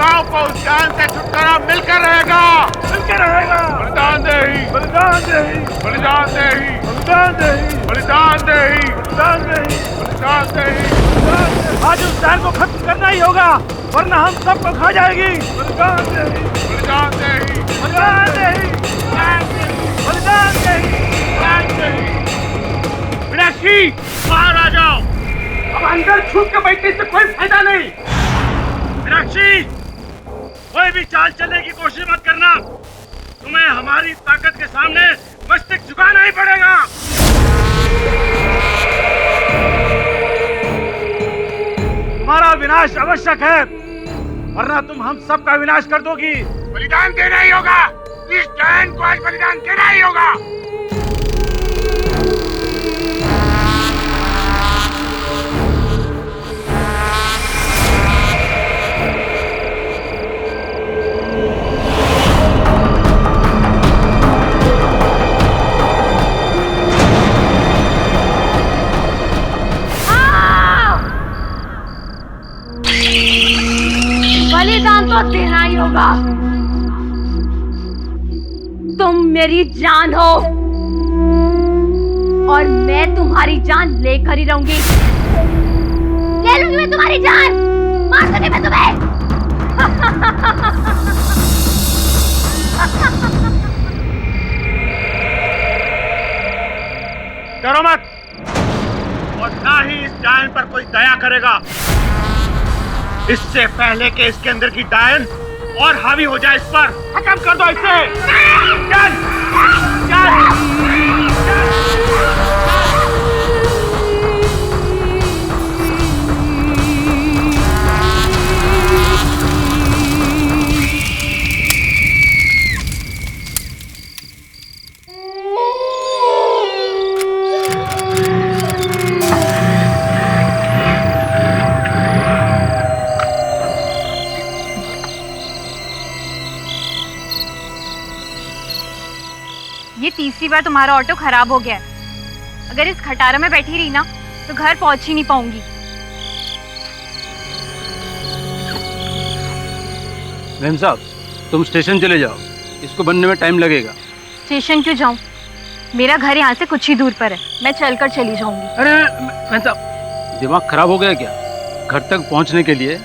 गांव को उस जान से छुटकारा मिलकर रहेगा। बलिदान दे ही, बलिदान दे ही, बलिदान दे ही, बलिदान दे ही, बलिदान दे ही, बलिदान दे ही, बलिदान दे ही। बलिदान दे ही। आज उस जान को खत्म करना ही होगा, वरना हम सबको खा जाएगी। बलिदान दे ही, बलिदान दे ही, बलिदान दे ही, बलिदान दे ही, बलिदान दे ही। मीनाक्षी, बाहर आ जाओ। अब अंदर छुप के बैठने से कोई फायदा नहीं। मीनाक्षी, कोई भी चाल चलने की कोशिश मत करना। तुम्हें हमारी ताकत के सामने मस्तक झुकाना ही पड़ेगा। तुम्हारा विनाश आवश्यक है, वरना तुम हम सब का विनाश कर दोगी। बलिदान देना ही होगा। इस जान को आज बलिदान देना ही होगा। बलिदान तो देना ही होगा। तुम मेरी जान हो और मैं तुम्हारी जान लेकर ही रहूंगी। ले लूंगी मैं तुम्हारी जान, मार दूंगी मैं तुम्हें। डरो मत, और ना ही इस डायन पर कोई दया करेगा। इससे पहले कि इसके अंदर की डायन और हावी हो जाए, इस पर खत्म कर दो इसे। चल, चल। ये तीसरी बार तुम्हारा ऑटो खराब हो गया है। अगर इस खटारा में बैठी रही ना तो घर पहुंच ही नहीं पाऊंगी। मैम साहब, तुम स्टेशन चले जाओ, इसको बनने में टाइम लगेगा। स्टेशन क्यों जाऊं? मेरा घर यहाँ से कुछ ही दूर पर है, मैं चलकर चली जाऊंगी। अरे मैम साहब, दिमाग खराब हो गया क्या? घर तक पहुंचने के लिए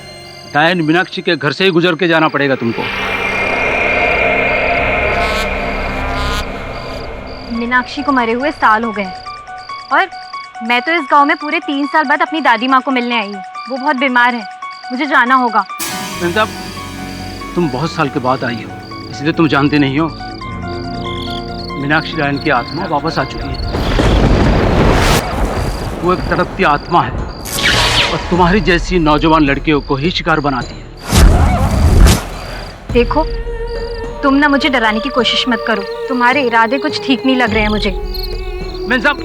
डायन मीनाक्षी के घर से ही गुजर के जाना पड़ेगा तुमको। मीनाक्षी को मरे हुए साल हो गए और मैं तो इस गांव में पूरे 3 साल बाद अपनी दादी माँ को मिलने आई हूँ। वो बहुत बीमार है, मुझे जाना होगा। मैम साहब, तुम बहुत साल के बाद आई हो, इसलिए तुम जानते नहीं हो। मीनाक्षी डायन की आत्मा वापस आ चुकी है। वो एक तड़पती आत्मा है और तुम्हारी जैसी नौजवान लड़कियों को ही शिकार बनाती है। देखो, तुम ना मुझे डराने की कोशिश मत करो। तुम्हारे इरादे कुछ ठीक नहीं लग रहे हैं मुझे। मैम साहब,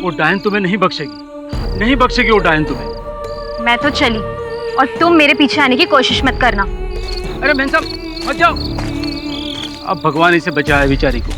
वो डायन तुम्हें नहीं बख्शेगी, नहीं बख्शेगी वो डायन तुम्हें। मैं तो चली और तुम मेरे पीछे आने की कोशिश मत करना। अरे मैम साहब, मत जाओ। अब भगवान इसे बचाए बेचारी को।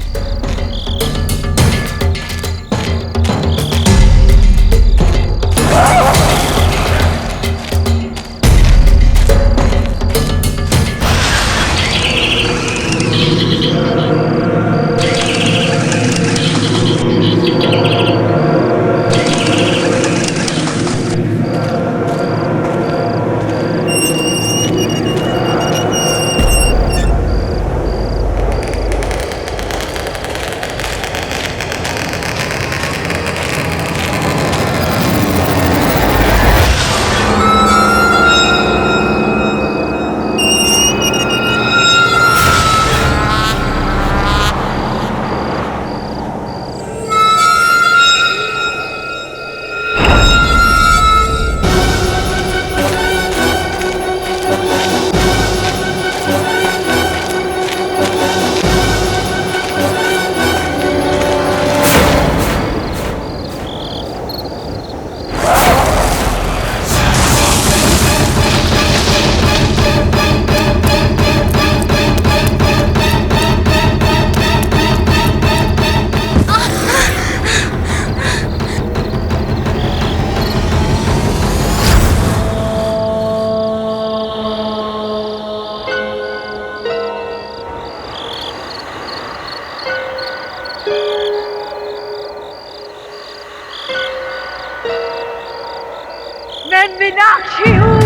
मीनाक्षी हूँ।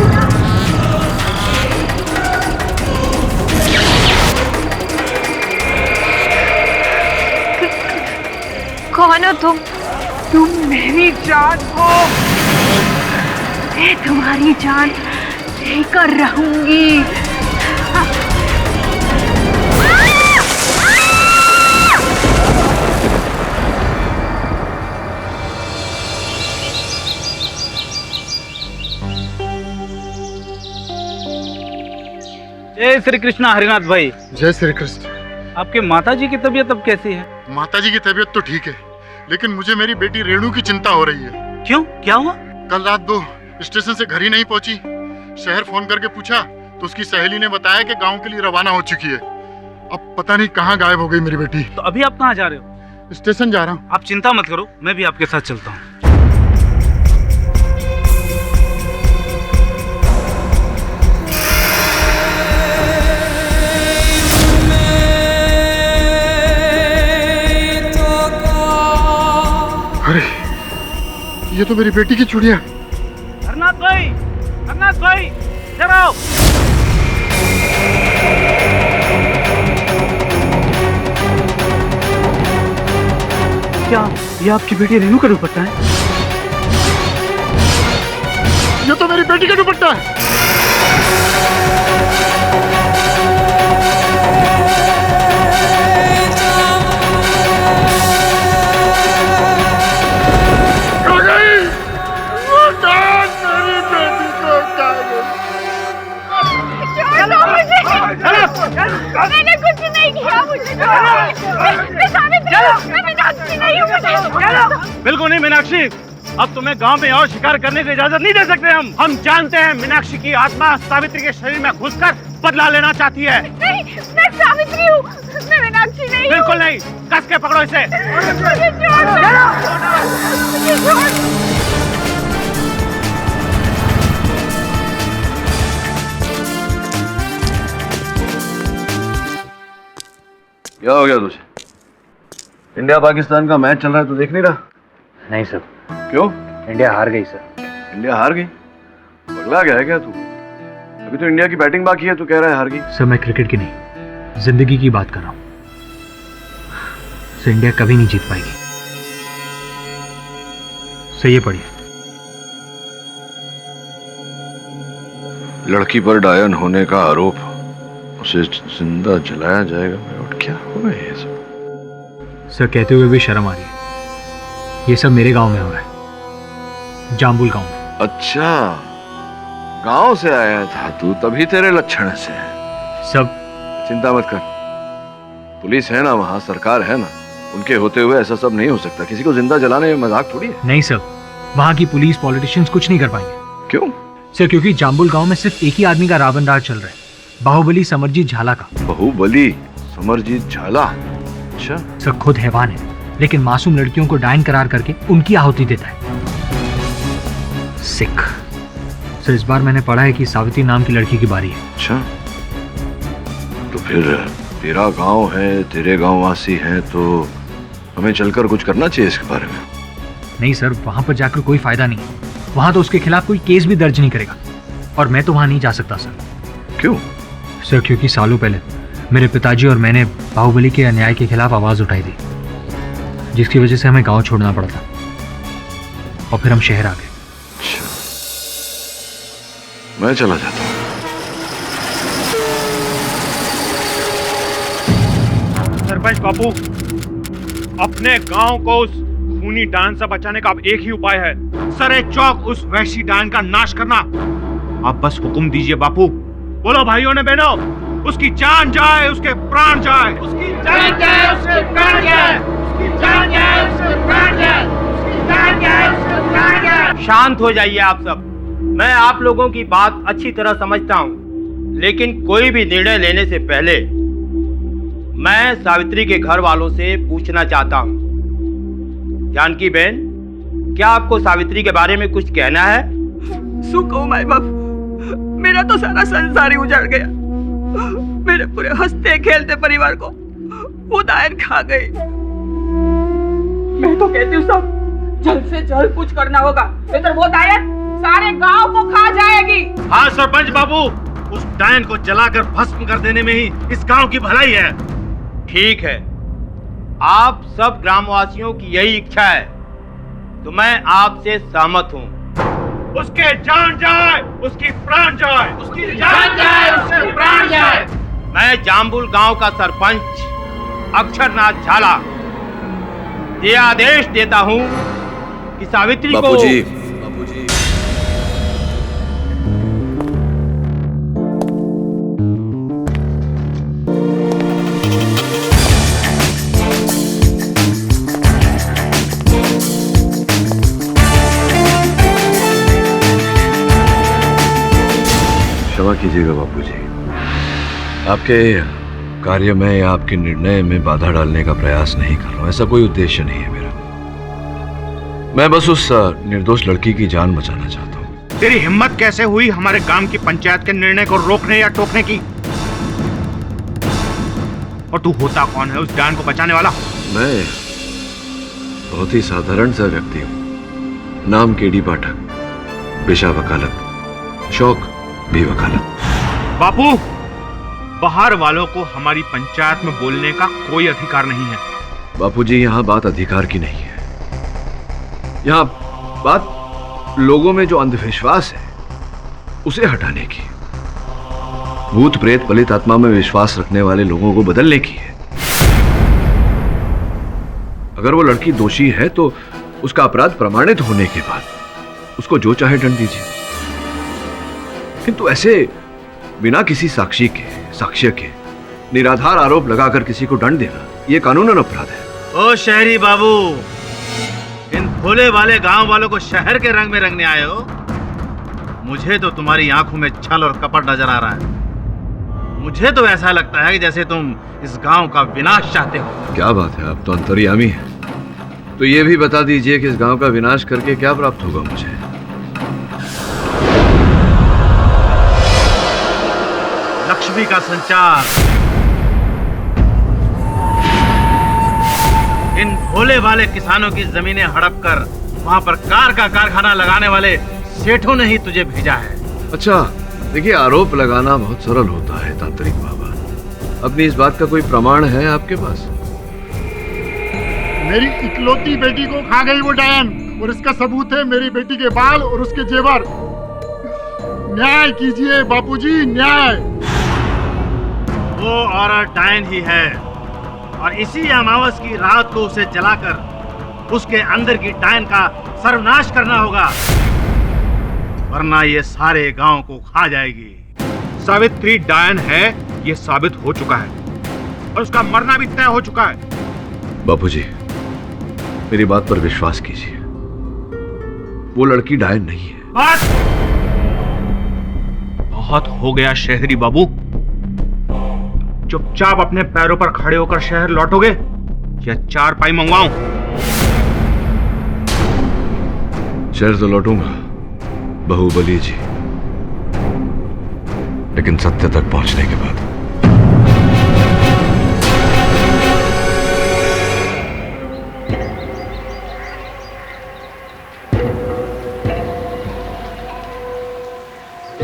कौन हो तुम? तुम मेरी जान हो, मैं तुम्हारी जान लेकर रहूंगी। जय श्री कृष्णा हरिनाथ भाई। जय श्री कृष्ण। आपके माताजी की तबीयत अब कैसी है? माताजी की तबीयत तो ठीक है, लेकिन मुझे मेरी बेटी रेणु की चिंता हो रही है। क्यों, क्या हुआ? कल रात वो स्टेशन से घर ही नहीं पहुंची। शहर फोन करके पूछा तो उसकी सहेली ने बताया कि गांव के लिए रवाना हो चुकी है। अब पता नहीं कहाँ गायब हो गई मेरी बेटी। तो अभी आप कहाँ जा रहे हो? स्टेशन जा रहा हूँ। आप चिंता मत करो, मैं भी आपके साथ चलता हूँ। अरे ये तो मेरी बेटी की चूड़ियां। हरनाथ भाई, हरनाथ भाई, इधर आओ। क्या ये आपकी बेटी रेणु का दुपट्टा है? ये तो मेरी बेटी का दुपट्टा है। मैंने कुछ नहीं किया, मुझे मैं सावित्री हूँ, मैं मीनाक्षी नहीं हूँ। मुझे बिल्कुल नहीं मीनाक्षी, अब तुम्हें गांव में और शिकार करने की इजाजत नहीं दे सकते हम जानते हैं मीनाक्षी की आत्मा सावित्री के शरीर में घुसकर बदला लेना चाहती है। नहीं, मैं सावित्री हूँ, मैं मीनाक्षी नहीं हूँ। बिल्कुल नहीं, कस के पकड़ो इसे। मुझे छोड़ दो, मुझे छोड़। क्या हो गया तुझे? इंडिया पाकिस्तान का मैच चल रहा है तो देख नहीं रहा? नहीं सर। क्यों? इंडिया हार गई सर। इंडिया हार गई? पगला गया है क्या तू? अभी तो इंडिया की बैटिंग बाकी है, तू कह रहा है हार गई। सर मैं क्रिकेट की नहीं, जिंदगी की बात कर रहा हूँ। सर इंडिया कभी नहीं जीत पाएगी। सर ये पढ़िए। लड़की पर डायन होने का आरोप, उसे जिंदा जलाया जाएगा। और क्या हो रहा है ये सब? सर कहते हुए भी शर्म आ रही है। ये सब मेरे गांव में हो रहा है, जाम्बुल गांव में। अच्छा, गांव से आया था तू, तभी तेरे लक्षण से हैं। सब चिंता मत कर, पुलिस है ना वहाँ, सरकार है ना, उनके होते हुए ऐसा सब नहीं हो सकता। किसी को जिंदा जलाने में मजाक थोड़ी है। नहीं सर, वहाँ की पुलिस पॉलिटिशियंस कुछ नहीं कर पाएंगे। क्यों? सर क्योंकि जाम्बुल गांव में सिर्फ एक ही आदमी का रावण राज चल रहा है, बाहुबली समरजीत झाला का। बाहुबली समरजीत झाला? अच्छा। सर खुद हैवान है, लेकिन मासूम लड़कियों को डायन करार करके उनकी आहुति देता है। सिख। सर इस बार मैंने पढ़ा है कि सावित्री नाम की लड़की की बारी है। अच्छा, तो फिर तेरा गांव है, तेरे गांव वासी हैं, तो हमें चलकर कुछ करना चाहिए इसके बारे में। नहीं सर, वहां पर जाकर कोई फायदा नहीं, वहां तो उसके खिलाफ कोई केस भी दर्ज नहीं करेगा, और मैं तो वहां नहीं जा सकता सर। क्यों? सर क्योंकि सालों पहले मेरे पिताजी और मैंने बाहुबली के अन्याय के खिलाफ आवाज उठाई थी, जिसकी वजह से हमें गांव छोड़ना पड़ा था, और फिर हम शहर आ गए। अच्छा, मैं चला जाता हूँ। सरपंच बापू, अपने गांव को उस खूनी डायन से बचाने का अब एक ही उपाय है, सरे चौक उस वैशी डायन का नाश करना। आप बस हुक्म दीजिए बापू। बोलो भाइयों ने बहनों, उसकी जान जाए, उसके प्राण जाए, उसकी जान जाए, उसके प्राण जाए, उसकी जान जाए, उसके प्राण जाए, उसकी जान जाए, उसके प्राण जाए। शांत हो जाइए आप सब। मैं आप लोगों की बात अच्छी तरह समझता हूँ, लेकिन कोई भी निर्णय लेने से पहले मैं सावित्री के घर वालों से पूछना चाहता हूँ। जानकी बहन, क्या आपको सावित्री के बारे में कुछ कहना है? सुखो माय बाप, मेरा तो सारा संसार ही उजड़ गया। मेरे पूरे हंसते खेलते परिवार को वो डायन खा गई। मैं तो कहती हूँ सब जल्द से जल्द कुछ करना होगा, नहीं तो वो डायन सारे गांव को खा जाएगी। हाँ सरपंच बाबू, उस डायन को जलाकर भस्म कर देने में ही इस गांव की भलाई है। ठीक है, आप सब ग्रामवासियों की यही इच्छा है तो मैं आपसे सहमत हूँ। उसके जान जाए, उसकी प्राण जाए, उसकी जान जाए, उसके प्राण जाए। मैं जाम्बुल गांव का सरपंच अक्षरनाथ झाला ये आदेश देता हूँ कि सावित्री को बापूजी, क्षमा कीजिएगा बापूजी, आपके कार्य में या आपके निर्णय में बाधा डालने का प्रयास नहीं कर रहा हूं। ऐसा कोई उद्देश्य नहीं है मेरा। मैं बस उस निर्दोष लड़की की जान बचाना चाहता हूं। तेरी हिम्मत कैसे हुई हमारे गांव की पंचायत के निर्णय को रोकने या टोकने की? और तू होता कौन है उस डायन को बचाने वाला? मैं बहुत ही साधारण सा व्यक्ति हूं। नाम केडी पाठक, पेशा वकालत, शौक भी वकालत। बापू, बाहर वालों को हमारी पंचायत में बोलने का कोई अधिकार नहीं है। बापूजी, यहाँ बात अधिकार की नहीं है। यहाँ बात लोगों में जो अंधविश्वास है उसे हटाने की, भूत प्रेत पलित आत्मा में विश्वास रखने वाले लोगों को बदलने की है। अगर वो लड़की दोषी है तो उसका अपराध प्रमाणित होने के बाद उसको जो चाहे दंड दीजिए, किंतु ऐसे बिना किसी साक्ष्य के निराधार आरोप लगाकर किसी को दंड देना यह कानूनन अपराध है। ओ शहरी बाबू, इन भोले वाले गांव वालों को शहर के रंग में रंगने आए हो। मुझे तो तुम्हारी आंखों में छल और कपट नजर आ रहा है। मुझे तो ऐसा लगता है कि जैसे तुम इस गांव का विनाश चाहते हो। क्या बात है, आप तो अंतर्यामी हैं। तो ये भी बता दीजिए कि इस गांव का विनाश करके क्या प्राप्त होगा मुझे? लक्ष्मी का संचार। इन भोले वाले किसानों की जमीनें हड़प कर वहां पर कार का कारखाना लगाने वाले सेठों ने ही तुझे भेजा है। अच्छा, देखिए, आरोप लगाना बहुत सरल होता है तांत्रिक बाबा। अपनी इस बात का कोई प्रमाण है आपके पास? मेरी इकलौती बेटी को खा गई वो डायन, और इसका सबूत है मेरी बेटी के बाल और उसके जेवर। न्याय कीजिए बापूजी, न्याय। वो औरत डायन ही है और इसी अमावस की रात को उसे जलाकर उसके अंदर की डायन का सर्वनाश करना होगा, वरना ये सारे गांव को खा जाएगी। सावित्री डायन है, ये साबित हो चुका है और उसका मरना भी तय हो चुका है। बापूजी, मेरी बात पर विश्वास कीजिए, वो लड़की डायन नहीं है। बहुत हो गया शहरी बाबू। चुपचाप अपने पैरों पर खड़े होकर शहर लौटोगे या चार पाई मंगवाऊं? शहर तो लौटूंगा बाहुबली जी, लेकिन सत्य तक पहुंचने के बाद।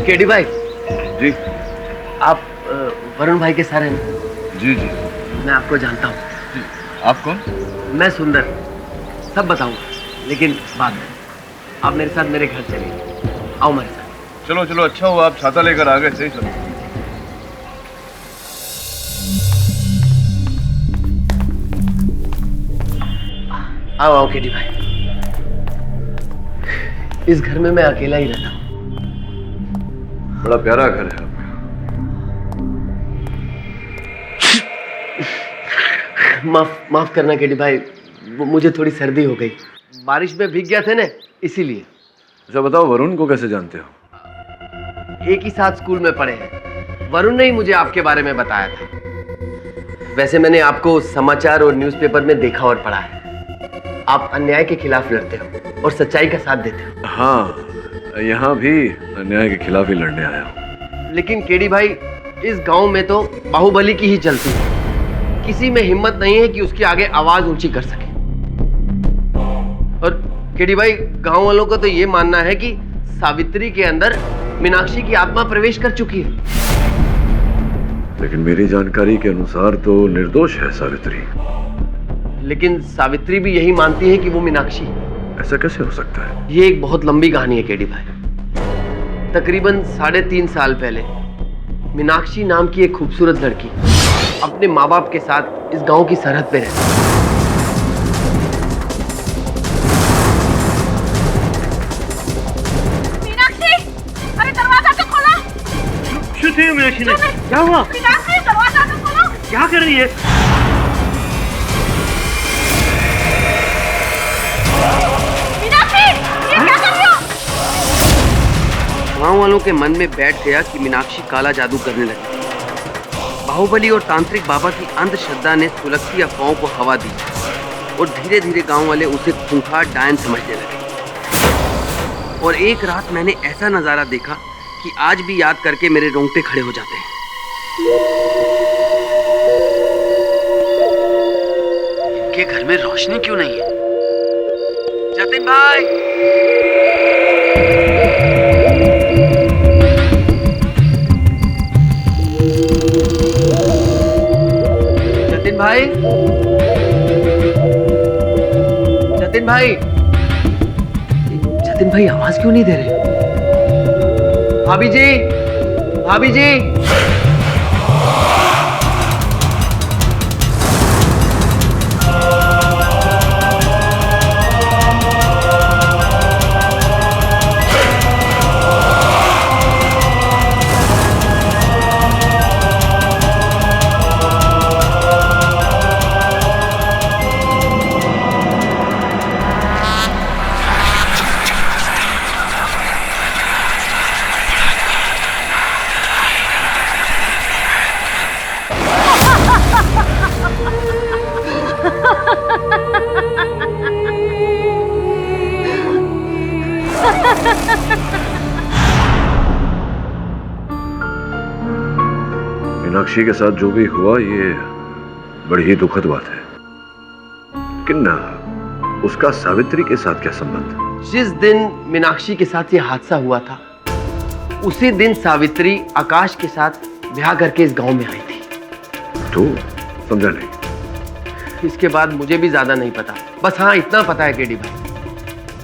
केडी भाई जी। आप वरुण भाई के सर हैं? जी जी। मैं आपको जानता हूँ। आप कौन? मैं सुंदर, सब बताऊंगा, लेकिन बाद में। आप मेरे साथ मेरे घर चलिए, आओ मेरे साथ। चलो चलो, अच्छा हुआ आप छाता लेकर आ गए। सही चलो। आओ आओ केडी भाई, इस घर में मैं अकेला ही रहता हूँ। बड़ा प्यारा घर है आपका। माफ करना केडी भाई, मुझे थोड़ी सर्दी हो गई, बारिश में भीग गया थे ना, इसीलिए। अच्छा बताओ, वरुण को कैसे जानते हो? एक ही साथ स्कूल में पढ़े हैं। वरुण ने ही मुझे आपके बारे में बताया था। वैसे मैंने आपको समाचार और न्यूज़पेपर में देखा और पढ़ा है। आप अन्याय के खिलाफ लड़ते हो और सच्चाई का साथ देते हो। हाँ, यहाँ भी अन्याय के खिलाफ ही लड़ने आया हूँ। लेकिन केडी भाई, इस गांव में तो बाहुबली की ही चलती है। किसी में हिम्मत नहीं है कि उसके आगे आवाज ऊंची कर सके। और केडी भाई, गांव वालों का तो ये मानना है कि सावित्री के अंदर मीनाक्षी की आत्मा प्रवेश कर चुकी है। लेकिन मेरी जानकारी के अनुसार तो निर्दोष है सावित्री। लेकिन सावित्री भी यही मानती है कि वो मीनाक्षी है। ऐसा कैसे हो सकता है? ये एक बहुत लंबी कहानी है केडी भाई। तकरीबन 3.5 साल पहले मीनाक्षी नाम की एक खूबसूरत लड़की अपने माँ बाप के साथ इस गांव की सरहद पे रहती है। मीनाक्षी, अरे दरवाजा तो खोलो। शुद्ध है मीनाक्षी ने। क्या हुआ? मीनाक्षी, दरवाजा तो खोलो। क्या कर रही है? मीनाक्षी, ये क्या कर रही हो? गांव वालों के मन में बैठ गया कि मीनाक्षी काला जादू करने लगी। बाहुबली और तांत्रिक बाबा की अंधश्रद्धा ने सुलगती अफवाहों को हवा दी और धीरे धीरे गांव वाले उसे खूंखार डायन समझने लगे। और एक रात मैंने ऐसा नजारा देखा कि आज भी याद करके मेरे रोंगटे खड़े हो जाते हैं। इनके घर में रोशनी क्यों नहीं है? जतिन भाई, जतिन भाई, जतिन भाई, जतिन भाई आवाज क्यों नहीं दे रहे? भाभी जी, भाभी जी। मीनाक्षी के साथ जो भी हुआ ये बड़ी ही दुखद बात है। लेकिन उसका सावित्री के साथ क्या संबंध? जिस दिन मीनाक्षी के साथ ये हादसा हुआ था उसी दिन सावित्री आकाश के साथ ब्याह करके इस गांव में आई थी। तो समझा नहीं। इसके बाद मुझे भी ज्यादा नहीं पता। बस हाँ, इतना पता है केडी भाई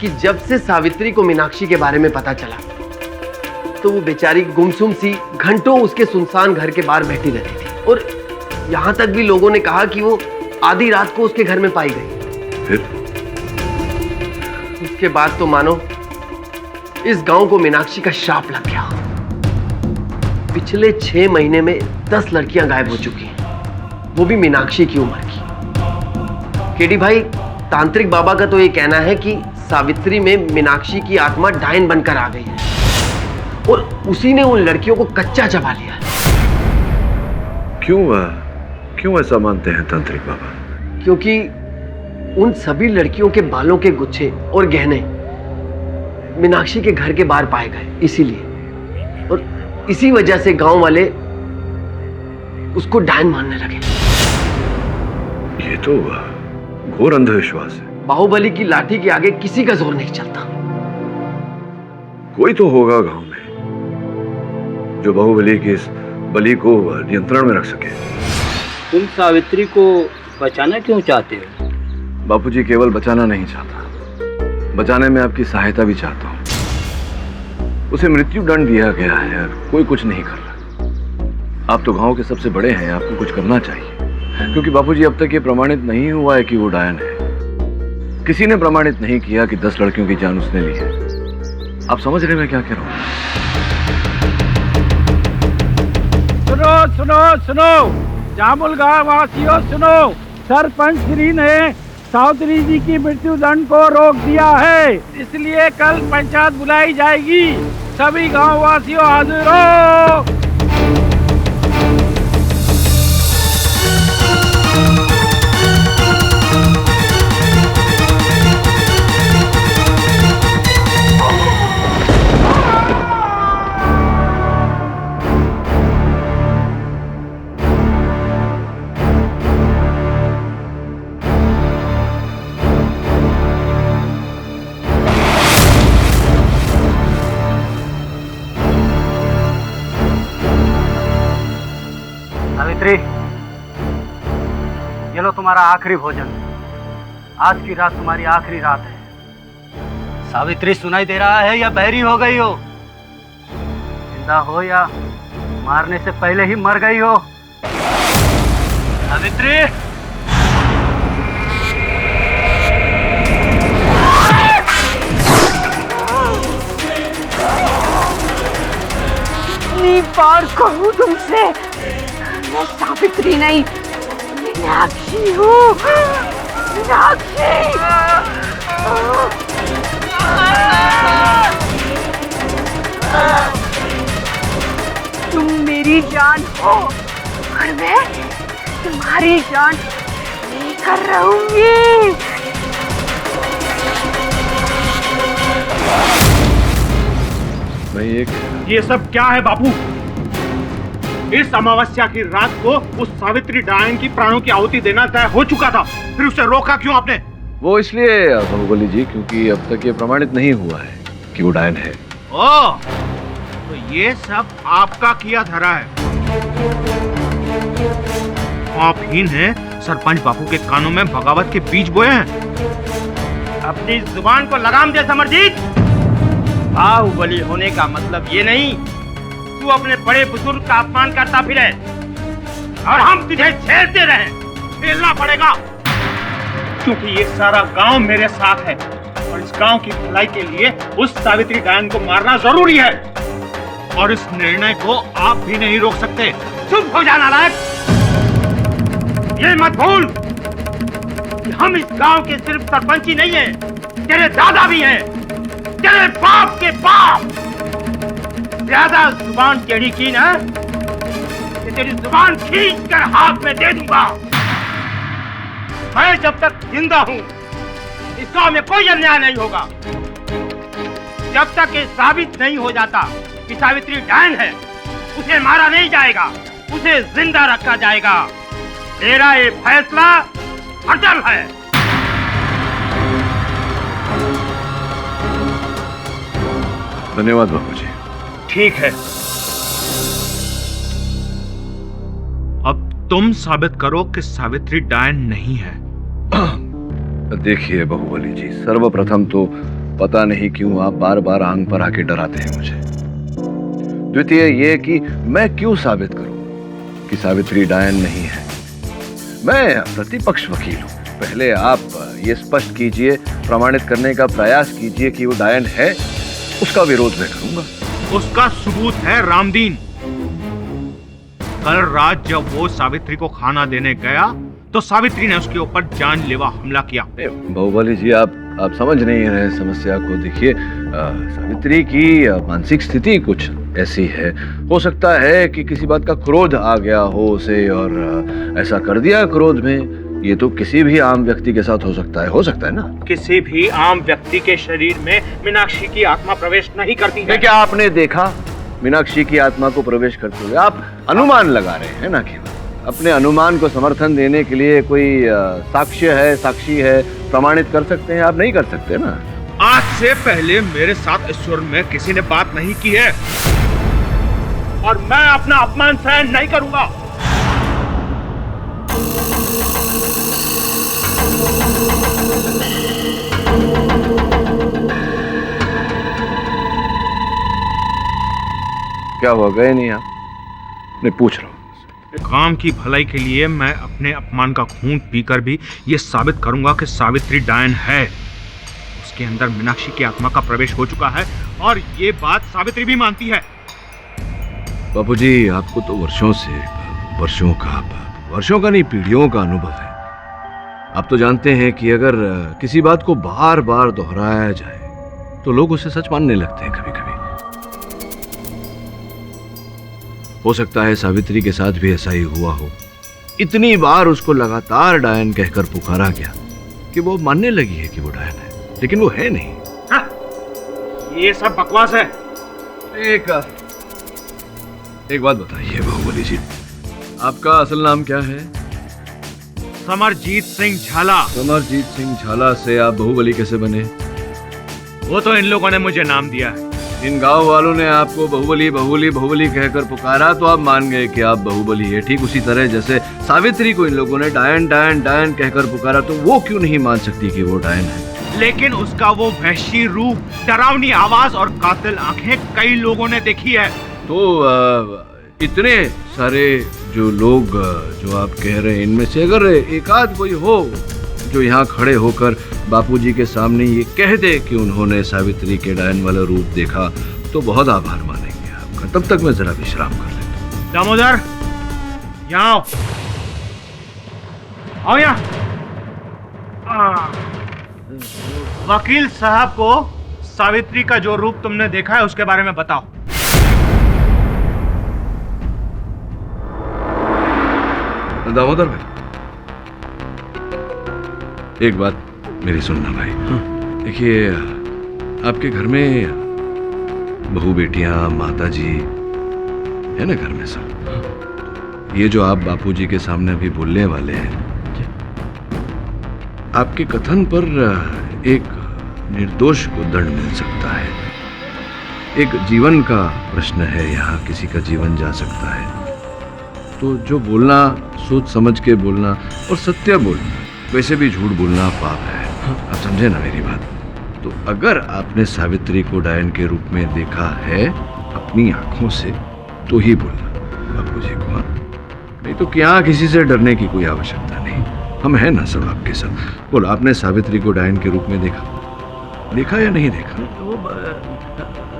कि जब से सावित्री को मीनाक्षी के बारे में पता चला तो वो बेचारी गुमसुम सी घंटों उसके सुनसान घर के बाहर बैठी रहती थी। और यहां तक भी लोगों ने कहा कि वो आधी रात को उसके घर में पाई गई। फिर उसके बाद तो मानो इस गांव को मीनाक्षी का श्राप लग गया। पिछले 6 महीने में 10 लड़कियां गायब हो चुकी हैं, वो भी मीनाक्षी की उम्र की। केडी भाई, तांत्रिक बाबा का तो ये कहना है कि सावित्री में मीनाक्षी की आत्मा डायन बनकर आ गई है और उसी ने उन लड़कियों को कच्चा चबा लिया। क्यों ऐसा मानते हैं तांत्रिक बाबा? क्योंकि उन सभी लड़कियों के बालों के गुच्छे और गहने मीनाक्षी के घर के बाहर पाए गए, इसीलिए। और इसी वजह से गांव वाले उसको डायन मानने लगे। ये तो घोर अंधविश्वास है। बाहुबली की लाठी के आगे किसी का जोर नहीं चलता। कोई तो होगा गांव में जो बाहुबली की इस बलि को नियंत्रण में रख सके। तुम सावित्री को बचाना क्यों चाहते हो? बापूजी, केवल बचाना नहीं चाहता, बचाने में आपकी सहायता भी चाहता हूं। उसे मृत्यु दंड दिया गया है और कोई कुछ नहीं कर रहा। आप तो गांव के सबसे बड़े हैं, आपको कुछ करना चाहिए। क्योंकि बापूजी, अब तक ये प्रमाणित नहीं हुआ है कि वो डायन है। किसी ने प्रमाणित नहीं किया कि 10 लड़कियों की जान उसने ली है। आप समझ रहे मैं क्या कह रहा हूं? सुनो सुनो सुनो, जामुल गांव वासियों सुनो, सरपंच श्री ने सावित्री जी की मृत्यु दंड को रोक दिया है, इसलिए कल पंचायत बुलाई जाएगी। सभी गांव वासियों हाजिर हो। सावित्री, ये लो तुम्हारा आखिरी भोजन। आज की रात तुम्हारी आखिरी रात है। सावित्री, सुनाई दे रहा है या बहरी हो गई हो? जिंदा हो या मारने से पहले ही मर गई हो? सावित्री, कितनी बार कहूँ तुमसे, मैं सावित्री नहीं, मीनाक्षी हूँ। मीनाक्षी, तुम मेरी जान हो और मैं तुम्हारी जान लेकर रहूंगी। ये सब क्या है बापू? इस अमावस्या की रात को उस सावित्री डायन की प्राणों की आहुति देना तय हो चुका था, फिर उसे रोका क्यों आपने? वो इसलिए बाहुबली जी क्योंकि अब तक ये प्रमाणित नहीं हुआ है कि वो डायन है। ओह, तो ये सब आपका किया धरा है। आप ही ने सरपंच बापू के कानों में बगावत के बीज बोए हैं। अपनी जुबान को लगाम दे समरजीत। बाहुबली होने का मतलब ये नहीं तू अपने बड़े बुजुर्ग का अपमान करता फिरे और हम तुझे झेलते रहे। झेलना पड़ेगा क्योंकि ये सारा गांव मेरे साथ है और इस गांव की भलाई के लिए उस सावित्री डायन को मारना जरूरी है और इस निर्णय को आप भी नहीं रोक सकते। चुप हो जाना लायक। ये मत भूल कि हम इस गांव के सिर्फ सरपंच ही नहीं है, तेरे दादा भी हैं, तेरे बाप के बाप। ज्यादा जुबान टेढ़ी की ना कि तेरी जुबान खींच कर हाथ में दे दूंगा। मैं जब तक जिंदा हूं इस गांव में कोई अन्याय नहीं होगा। जब तक ये साबित नहीं हो जाता कि सावित्री डायन है, उसे मारा नहीं जाएगा, उसे जिंदा रखा जाएगा। तेरा ये फैसला अटल है। धन्यवाद बाबूजी। ठीक है, अब तुम साबित करो कि सावित्री डायन नहीं है। देखिए बाहुबली जी, सर्वप्रथम तो पता नहीं क्यों आप बार बार आंग पर आके डराते हैं मुझे। द्वितीय ये कि मैं क्यों साबित करूं कि सावित्री डायन नहीं है। मैं प्रतिपक्ष वकील हूं। पहले आप ये स्पष्ट कीजिए, प्रमाणित करने का प्रयास कीजिए कि वो डायन है, उसका विरोध मैं करूंगा। उसका सबूत है रामदीन। कल रात जब वो सावित्री को खाना देने गया तो सावित्री ने उसके ऊपर जानलेवा हमला किया। बाहुबली जी, आप समझ नहीं रहे समस्या को। देखिए, सावित्री की मानसिक स्थिति कुछ ऐसी है। हो सकता है कि किसी बात का क्रोध आ गया हो उसे और ऐसा कर दिया क्रोध में। ये तो किसी भी आम व्यक्ति के साथ हो सकता है ना। किसी भी आम व्यक्ति के शरीर में मीनाक्षी की आत्मा प्रवेश नहीं करती है। क्या आपने देखा मीनाक्षी की आत्मा को प्रवेश करते हुए? आप अनुमान लगा रहे हैं ना केवल। अपने अनुमान को समर्थन देने के लिए कोई साक्षी है, प्रमाणित कर सकते हैं? आप नहीं कर सकते ना। आज से पहले मेरे साथ ईश्वर में किसी ने बात नहीं की है और मैं अपना अपमान सहन नहीं करूंगा। क्या हुआ, गए नहीं आप? नहीं, पूछ रहा हूं। काम की भलाई के लिए मैं अपने अपमान का खून पीकर भी ये साबित करूंगा कि सावित्री डायन है। उसके अंदर मीनाक्षी की आत्मा का प्रवेश हो चुका है और ये बात सावित्री भी मानती है। बाबूजी, आपको तो वर्षों का नहीं, पीढ़ियों का अनुभव है। आप तो जानते हैं कि अगर किसी बात को बार बार दोहराया जाए तो लोग उसे सच मानने लगते हैं कभी कभी। हो सकता है सावित्री के साथ भी ऐसा ही हुआ हो। इतनी बार उसको लगातार डायन कहकर पुकारा गया कि वो मानने लगी है कि वो डायन है, लेकिन वो है नहीं। ये सब बकवास है। एक बात बताइए बाहुबली जी, आपका असल नाम क्या है? समरजीत सिंह झाला। समरजीत सिंह झाला से आप बाहुबली कैसे बने? वो तो इन लोगों ने मुझे नाम दिया है। इन गांव वालों ने आपको बाहुबली बाहुबली बाहुबली कहकर पुकारा तो आप मान गए कि आप बाहुबली है। ठीक उसी तरह जैसे सावित्री को इन लोगों ने डायन डायन डायन कहकर पुकारा तो वो क्यों नहीं मान सकती कि वो डायन है। लेकिन उसका वो वहशी रूप, डरावनी आवाज और कातिल आंखें कई लोगों ने देखी है। तो इतने सारे जो लोग जो आप कह रहे हैं, इनमें से अगर एक आध कोई हो जो यहाँ खड़े होकर बापूजी के सामने ये कह दे कि उन्होंने सावित्री के डायन वाला रूप देखा तो बहुत आभार मानेंगे आपका। तब तक मैं जरा विश्राम कर लेता हूँ। दामोदर, यहाँ आओ, आओ यहाँ। वकील साहब को सावित्री का जो रूप तुमने देखा है उसके बारे में बताओ। दामोदर भाई, एक बात मेरी सुनना भाई। देखिए, आपके घर में बहू बेटियां, माता जी है ना घर में सब। ये जो आप बापूजी के सामने अभी बोलने वाले हैं, आपके कथन पर एक निर्दोष को दंड मिल सकता है। एक जीवन का प्रश्न है, यहाँ किसी का जीवन जा सकता है। तो जो बोलना सोच समझ के बोलना और सत्य बोलना, वैसे भी झूठ बोलना पाप है। आप समझे ना मेरी बात। तो अगर आपने सावित्री को डायन के रूप में देखा है अपनी आंखों से तो ही बोलना बापूजी को। नहीं तो क्या किसी से डरने की कोई आवश्यकता नहीं। हम हैं ना सब आपके साथ। बोलो, आपने सावित्री को डायन के रूप में देखा या नहीं देखा? वो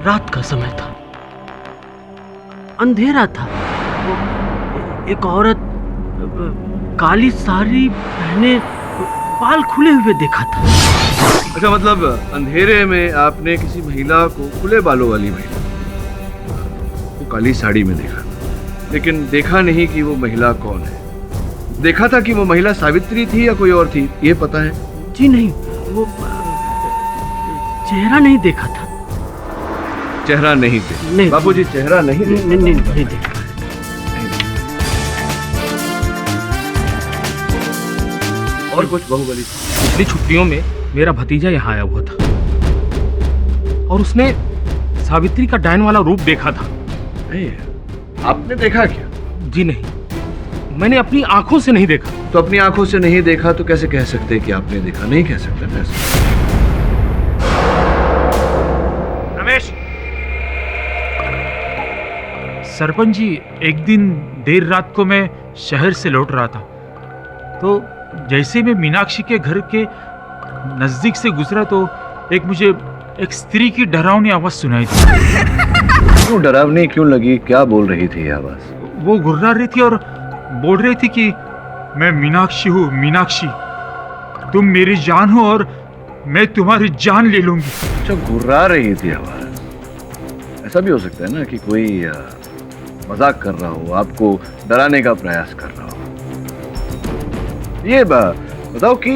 रात का समय था, अंधेरा था। एक औरत काली साड़ी पहने, बाल खुले हुए देखा था। अच्छा, मतलब अंधेरे में आपने किसी महिला को, खुले बालों वाली महिला वो काली साड़ी में देखा, लेकिन देखा नहीं कि वो महिला कौन है। देखा था कि वो महिला सावित्री थी या कोई और थी, ये पता है? जी नहीं, वो चेहरा नहीं देखा था। चेहरा नहीं देखा? बापूजी चेहरा नहीं देखा? नहीं देखा। और कुछ बाहुबली? पिछली छुट्टियों में मेरा भतीजा यहाँ आया हुआ था और उसने सावित्री का डायन वाला रूप देखा था। आपने देखा क्या? जी नहीं, मैंने अपनी आंखों से नहीं देखा। तो अपनी आंखों से नहीं देखा तो कैसे कह सकते कि आपने देखा? नहीं कह सकते ना ऐसा। रमेश, सरपंच जी, एक दिन देर रात को मैं शहर से लौट रहा था तो जैसे मैं मीनाक्षी के घर के नजदीक से गुजरा तो मुझे एक स्त्री की डरावनी आवाज सुनाई दी। क्यों डरावनी क्यों लगी? क्या बोल रही थी आवाज? वो गुर्रा रही थी और बोल रही थी कि मैं मीनाक्षी हूँ, मीनाक्षी तुम मेरी जान हो और मैं तुम्हारी जान ले लूंगी। अच्छा, गुर्रा रही थी आवाज। ऐसा भी हो सकता है ना कि कोई मजाक कर रहा हो, आपको डराने का प्रयास कर रहा हो। ये बताओ कि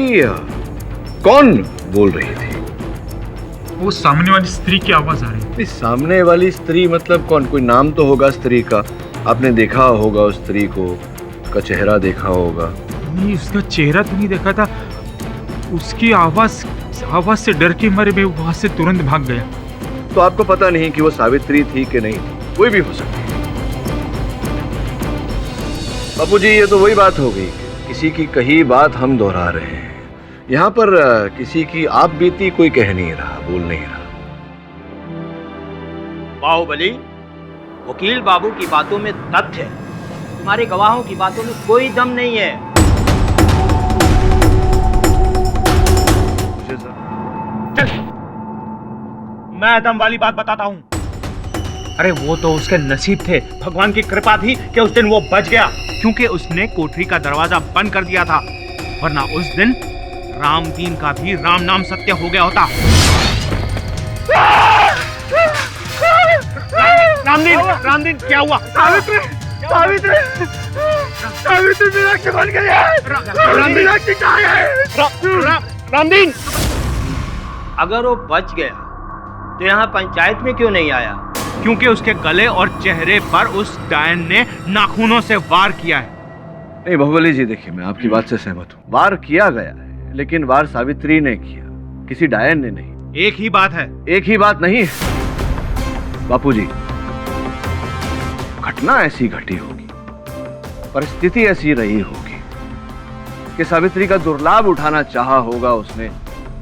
कौन बोल रही थी? वो सामने वाली स्त्री की आवाज आ रही थी। सामने वाली स्त्री मतलब कौन? कोई नाम तो होगा स्त्री का, आपने देखा होगा उस स्त्री को, उसका चेहरा देखा होगा। नहीं, उसका चेहरा तो नहीं देखा था, उसकी आवाज से डर के मारे मैं वहां से तुरंत भाग गया। तो आपको पता नहीं कि वो सावित्री थी कि नहीं? कोई भी हो सकती है। बापूजी, ये तो वही बात हो गई, किसी की कही बात हम दोहरा रहे हैं। यहाँ पर किसी की आप बीती कोई कह नहीं रहा, बोल नहीं रहा। बाहुबली, वकील बाबू की बातों में तथ्य है, तुम्हारे गवाहों की बातों में कोई दम नहीं है। चल, मैं दम वाली बात बताता हूँ। अरे वो तो उसके नसीब थे, भगवान की कृपा थी कि उस दिन वो बच गया, क्योंकि उसने कोठरी का दरवाजा बंद कर दिया था, वरना उस दिन रामदीन का भी राम नाम सत्य हो गया होता। रामदीन क्या हुआ? सावित्री मीनाक्षी बन गई है। रामदीन, अगर वो बच गया तो यहाँ पंचायत में क्यों नहीं आया? क्योंकि उसके गले और चेहरे पर उस डायन ने नाखूनों से वार किया है। नहीं बाहुबली जी, देखिए मैं आपकी बात से सहमत हूँ, वार किया गया है, लेकिन वार सावित्री ने किया, किसी डायन ने नहीं। एक ही बात है। एक ही बात नहीं है। बापूजी, घटना ऐसी घटी होगी, परिस्थिति ऐसी रही होगी कि सावित्री का दुर्लाभ उठाना चाहा होगा उसने,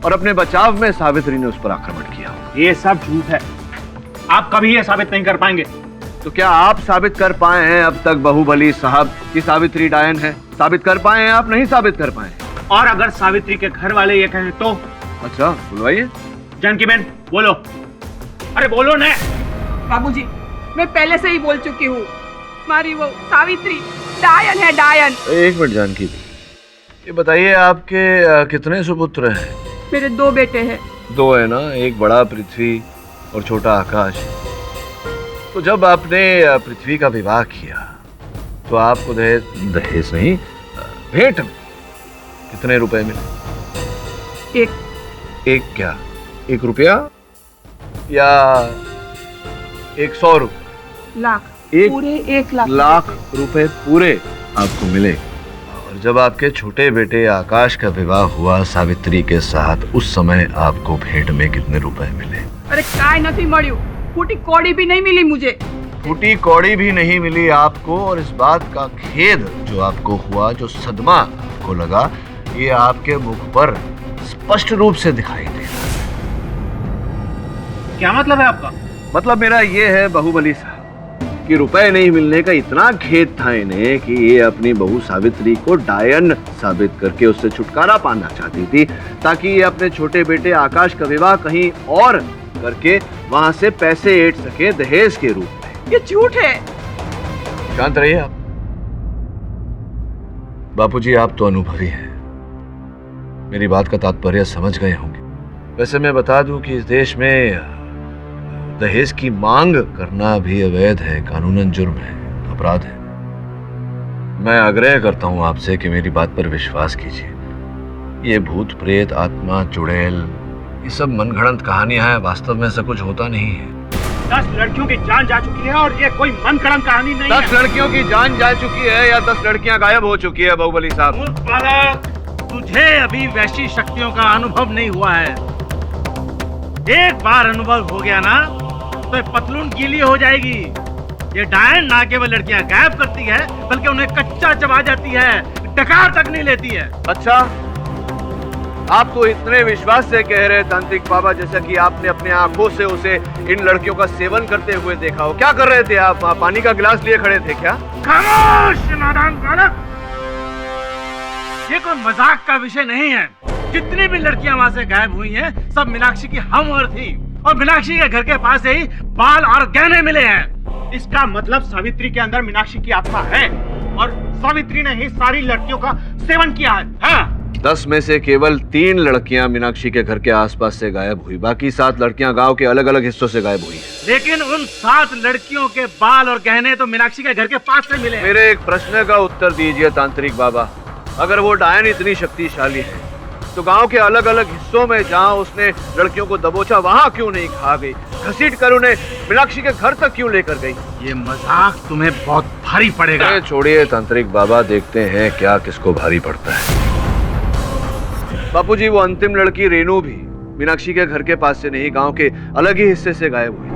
और अपने बचाव में सावित्री ने उस पर आक्रमण किया होगा। ये सब झूठ है, आप कभी ये साबित नहीं कर पाएंगे। तो क्या आप साबित कर पाए हैं अब तक बाहुबली साहब की सावित्री डायन है? साबित कर पाए हैं आप? नहीं साबित कर पाए? और अगर सावित्री के घर वाले ये कहें तो? अच्छा, बुलवाइए। जानकी बहन बोलो, अरे बोलो ना। बाबूजी, मैं पहले से ही बोल चुकी हूँ, हमारी वो सावित्री डायन है, डायन। एक मिनट जानकी जी, ये बताइए आपके कितने सुपुत्र हैं? मेरे 2 बेटे हैं। 2 है ना, एक बड़ा पृथ्वी और छोटा आकाश। तो जब आपने पृथ्वी का विवाह किया तो आपको दहेज नहीं, भेंट में कितने रुपए मिले? एक क्या? 1 रुपया या 100 रुपए? लाख। पूरे 1 लाख। लाख रुपए पूरे आपको मिले। और जब आपके छोटे बेटे आकाश का विवाह हुआ सावित्री के साथ, उस समय आपको भेंट में कितने रुपए मिले? अरे काय नहीं मळ्યું, फूटी कौड़ी भी नहीं मिली मुझे। फूटी कौड़ी भी नहीं मिली आपको, और इस बात का खेद जो आपको हुआ, जो सदमा आपको लगा, ये आपके मुख पर स्पष्ट रूप से दिखाई दे रहा है। क्या मतलब है आपका? मतलब मेरा ये है बाहुबली साहब कि रुपए नहीं मिलने का इतना खेद था इन्हें कि ये अपनी बहू सावित्री को डायन साबित करके उससे छुटकारा पाना चाहती थी, ताकि ये अपने छोटे बेटे आकाश का विवाह कहीं और करके वहां से पैसे ऐंठ सके दहेज के रूप में। ये झूठ है। शांत रहिए आप। बापूजी, आप तो अनुभवी हैं, मेरी बात का तात्पर्य समझ गए होंगे। वैसे मैं बता दूं कि इस देश में दहेज की मांग करना भी अवैध है, कानूनन जुर्म है, अपराध है। मैं आग्रह करता हूं आपसे कि मेरी बात पर विश्वास कीजिए। ये भूत प्रेत, आत्मा, चुड़ैल, ये सब मनगढ़ंत कहानियां हैं, वास्तव में ऐसा कुछ होता नहीं है। 10 लड़कियों की जान जा चुकी है और ये कोई मनगढ़ंत कहानी नहीं है। 10 लड़कियों की जान जा चुकी है या 10 लड़कियां गायब हो चुकी है बाहुबली साहब? तुझे अभी वैसी शक्तियों का अनुभव नहीं हुआ है। एक बार अनुभव हो गया ना तो पतलून गीली हो जाएगी। ये डायन ना केवल लड़कियां गायब करती है, बल्कि उन्हें कच्चा चबा जाती है, डकार तक नहीं लेती है। अच्छा, आप तो इतने विश्वास से कह रहे तांत्रिक बाबा, जैसा कि आपने अपने आंखों से उसे इन लड़कियों का सेवन करते हुए देखा हो। क्या कर रहे थे आप? पानी का गिलास लिए खड़े थे क्या? खामोश नादान बालक, ये कोई मजाक का विषय नहीं है। जितनी भी लड़कियां वहां से गायब हुई हैं, सब मीनाक्षी की हमवर थी, और मीनाक्षी के घर के पास से ही बाल और गहने मिले हैं। इसका मतलब सावित्री के अंदर मीनाक्षी की आत्मा है और सावित्री ने ही सारी लड़कियों का सेवन किया है। हाँ। 10 में से केवल 3 लड़कियां मीनाक्षी के घर के आसपास से गायब हुई, बाकी 7 लड़कियां गांव के अलग अलग हिस्सों से गायब हुई हैं। लेकिन उन 7 लड़कियों के बाल और गहने तो मीनाक्षी के घर के पास से मिले। मेरे एक प्रश्न का उत्तर दीजिए तांत्रिक बाबा। अगर वो डायन इतनी शक्तिशाली है तो गांव के अलग अलग हिस्सों में जहां उसने लड़कियों को दबोचा, वहां क्यों नहीं खा गई? घसीट कर उन्हें मीनाक्षी के घर तक क्यों लेकर गई? ये मजाक तुम्हें बहुत भारी पड़ेगा। छोड़िए तांत्रिक बाबा, देखते हैं क्या किसको भारी पड़ता है। बापूजी, वो अंतिम लड़की रेनू भी मीनाक्षी के घर के पास से नहीं, गांव के अलग ही हिस्से से गायब हुई।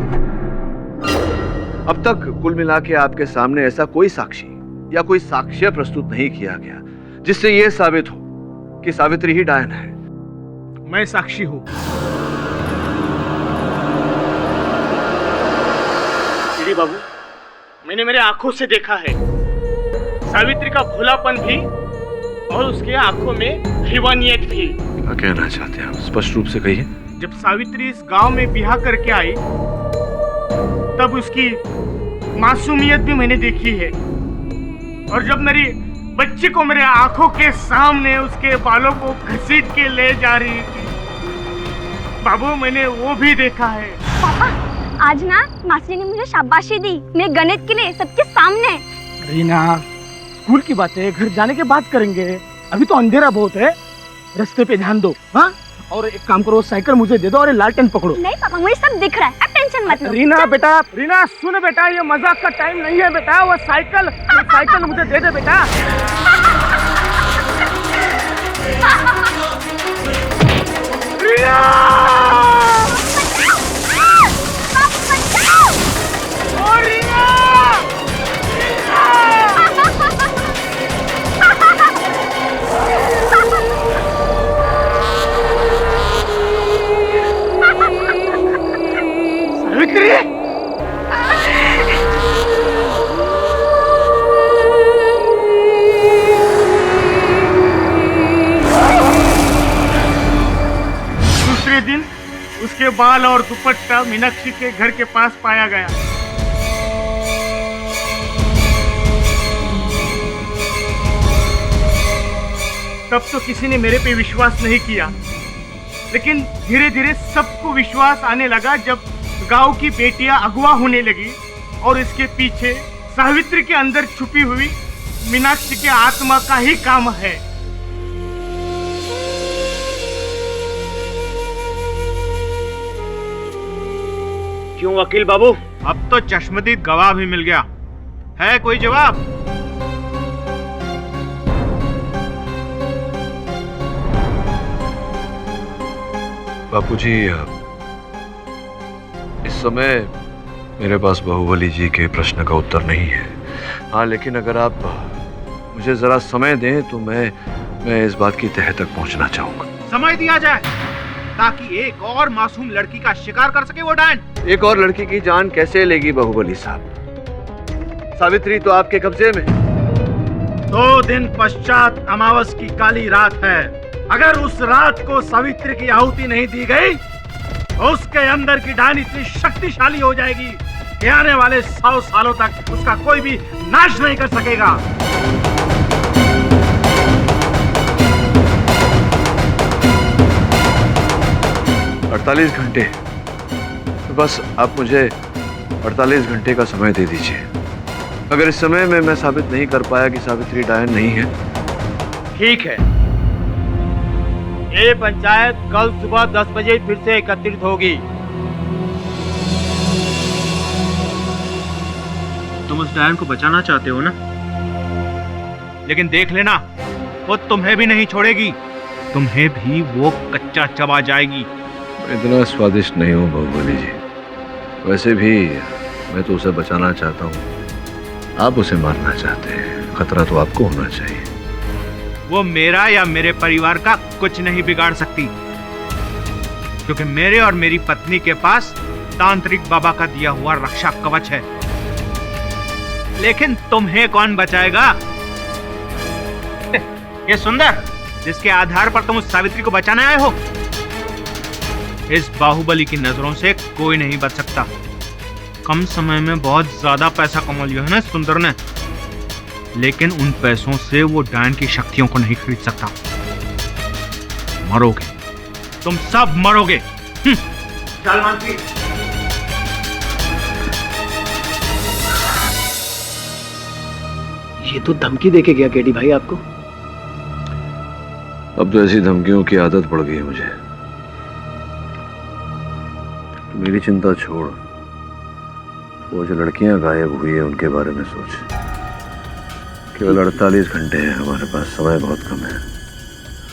अब तक कुल मिला के आपके सामने ऐसा कोई साक्षी या कोई साक्ष्य प्रस्तुत नहीं किया गया जिससे यह साबित हो कि सावित्री ही डायन है। मैं साक्षी हूं। श्री बाबू, मैंने मेरे आंखों से देखा है सावित्री का भोलापन भी और उसके आंखों में हैवानियत भी। क्या कहना चाहते हैं आप? स्पष्ट रूप से कहिए। जब सावित्री इस गांव में ब्याह करके आई तब उसकी मासूमियत भी मैंने देखी है, और जब मेरी बच्ची को मेरे आंखों के सामने उसके बालों को घसीट के ले जा रही थी, बाबू, मैंने वो भी देखा है। पापा, आज ना मासी ने मुझे शाबाशी दी मेरे गणित के लिए, सबके सामने। रीना, स्कूल की बातें घर जाने के बाद करेंगे, अभी तो अंधेरा बहुत है, रास्ते पे ध्यान दो। हाँ, और एक काम करो, साइकिल मुझे दे दो और लालटेन पकड़ो। नहीं पापा, मुझे सब दिख रहा है, अब टेंशन मत लो। रीना बेटा, रीना सुन बेटा, ये मजाक का टाइम नहीं है बेटा। वो साइकिल मुझे दे दे बेटा। रीना! उसके बाल और दुपट्टा मीनाक्षी के घर के पास पाया गया। तब तो किसी ने मेरे पे विश्वास नहीं किया, लेकिन धीरे धीरे सबको विश्वास आने लगा जब गांव की बेटियां अगवा होने लगी और इसके पीछे सावित्री के अंदर छुपी हुई मीनाक्षी के आत्मा का ही काम है। क्यों वकील बाबू? अब तो चश्मदीद गवाह भी मिल गया है, कोई जवाब? बापूजी, इस समय मेरे बाहुबली बाहुबली जी के प्रश्न का उत्तर नहीं है। हाँ, लेकिन अगर आप मुझे जरा समय दें तो मैं इस बात की तह तक पहुंचना चाहूंगा। समय दिया जाए ताकि एक और मासूम लड़की का शिकार कर सके वो डायन। एक और लड़की की जान कैसे लेगी बाहुबली साहब? सावित्री तो आपके कब्जे में। 2 दिन पश्चात अमावस की काली रात है। अगर उस रात को सावित्री की आहुति नहीं दी गई तो उसके अंदर की डायन इतनी शक्तिशाली हो जाएगी कि आने वाले 100 सालों तक उसका कोई भी नाश नहीं कर सकेगा। अड़तालीस घंटे, तो बस आप मुझे 48 घंटे का समय दे दीजिए। अगर इस समय में मैं साबित नहीं कर पाया कि सावित्री डायन नहीं है। ठीक है, ये पंचायत कल सुबह 10 बजे फिर से एकत्रित होगी। तुम उस डायन को बचाना चाहते हो ना? लेकिन देख लेना, वो तुम्हें भी नहीं छोड़ेगी, तुम्हें भी वो कच्चा चबा जाएगी। इतना स्वादिष्ट नहीं हूँ बाहुबली जी। वैसे भी मैं तो उसे बचाना चाहता हूँ, आप उसे मारना चाहते हैं। खतरा तो आपको होना चाहिए। वो मेरा या मेरे परिवार का कुछ नहीं बिगाड़ सकती, क्योंकि मेरे और मेरी पत्नी के पास तांत्रिक बाबा का दिया हुआ रक्षा कवच है। लेकिन तुम्हें कौन बचाएगा? ये सुंदर, जिसके आधार पर तुम उस सावित्री को बचाने आए हो, इस बाहुबली की नजरों से कोई नहीं बच सकता। कम समय में बहुत ज्यादा पैसा कमा लिया है ना सुंदर ने, लेकिन उन पैसों से वो डायन की शक्तियों को नहीं खरीद सकता। मरोगे, तुम सब मरोगे। चल मंत्री। ये तो धमकी देके गया केडी भाई आपको। अब तो ऐसी धमकियों की आदत पड़ गई है मुझे। तो मेरी चिंता छोड़, वो जो लड़कियां गायब हुई है उनके बारे में सोच। केवल 48 घंटे हैं हमारे पास, समय बहुत कम है।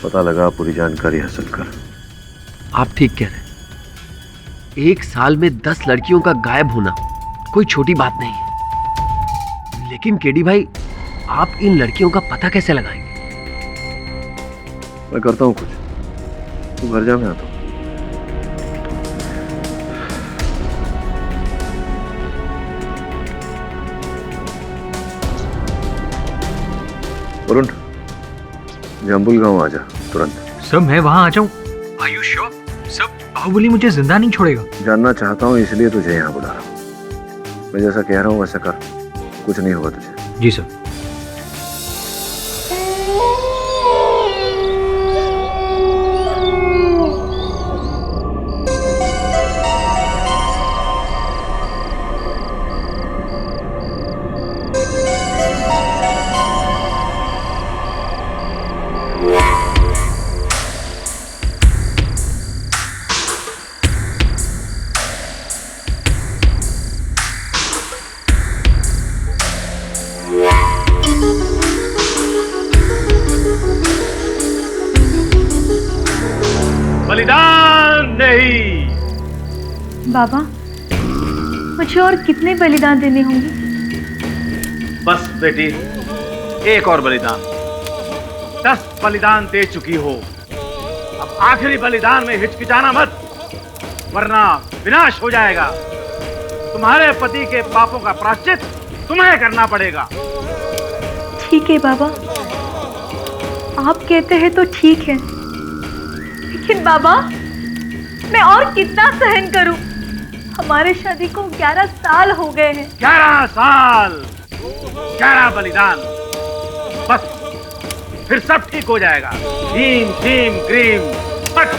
पता लगा पूरी जानकारी हासिल कर। आप ठीक कह रहे हैं। 1 साल में 10 लड़कियों का गायब होना कोई छोटी बात नहीं है। लेकिन केडी भाई, आप इन लड़कियों का पता कैसे लगाएंगे? मैं करता हूँ कुछ, तू घर जा, मैं आता हूँ। वरुण, जम्बुल गांव आ जा तुरंत। सब मैं वहां आ जाऊं? Are you sure? सब बाहुबली मुझे जिंदा नहीं छोड़ेगा। जानना चाहता हूँ इसलिए तुझे यहाँ बुला रहा हूँ। मैं जैसा कह रहा हूँ वैसा कर, कुछ नहीं होगा तुझे। जी सर। बलिदान नहीं। बाबा, मुझे और कितने बलिदान देने होंगे? बस बेटी, एक और बलिदान। 10 बलिदान दे चुकी हो, अब आखिरी बलिदान में हिचकिचाना मत, वरना विनाश हो जाएगा। तुम्हारे पति के पापों का प्रायश्चित तुम्हें करना पड़ेगा। ठीक है बाबा, आप कहते हैं तो ठीक है। लेकिन बाबा, मैं और कितना सहन करूं? हमारे शादी को 11 साल हो गए हैं। 11 साल, 11 बलिदान, बस फिर सब ठीक हो जाएगा। भीम भीम ग्रीम फट।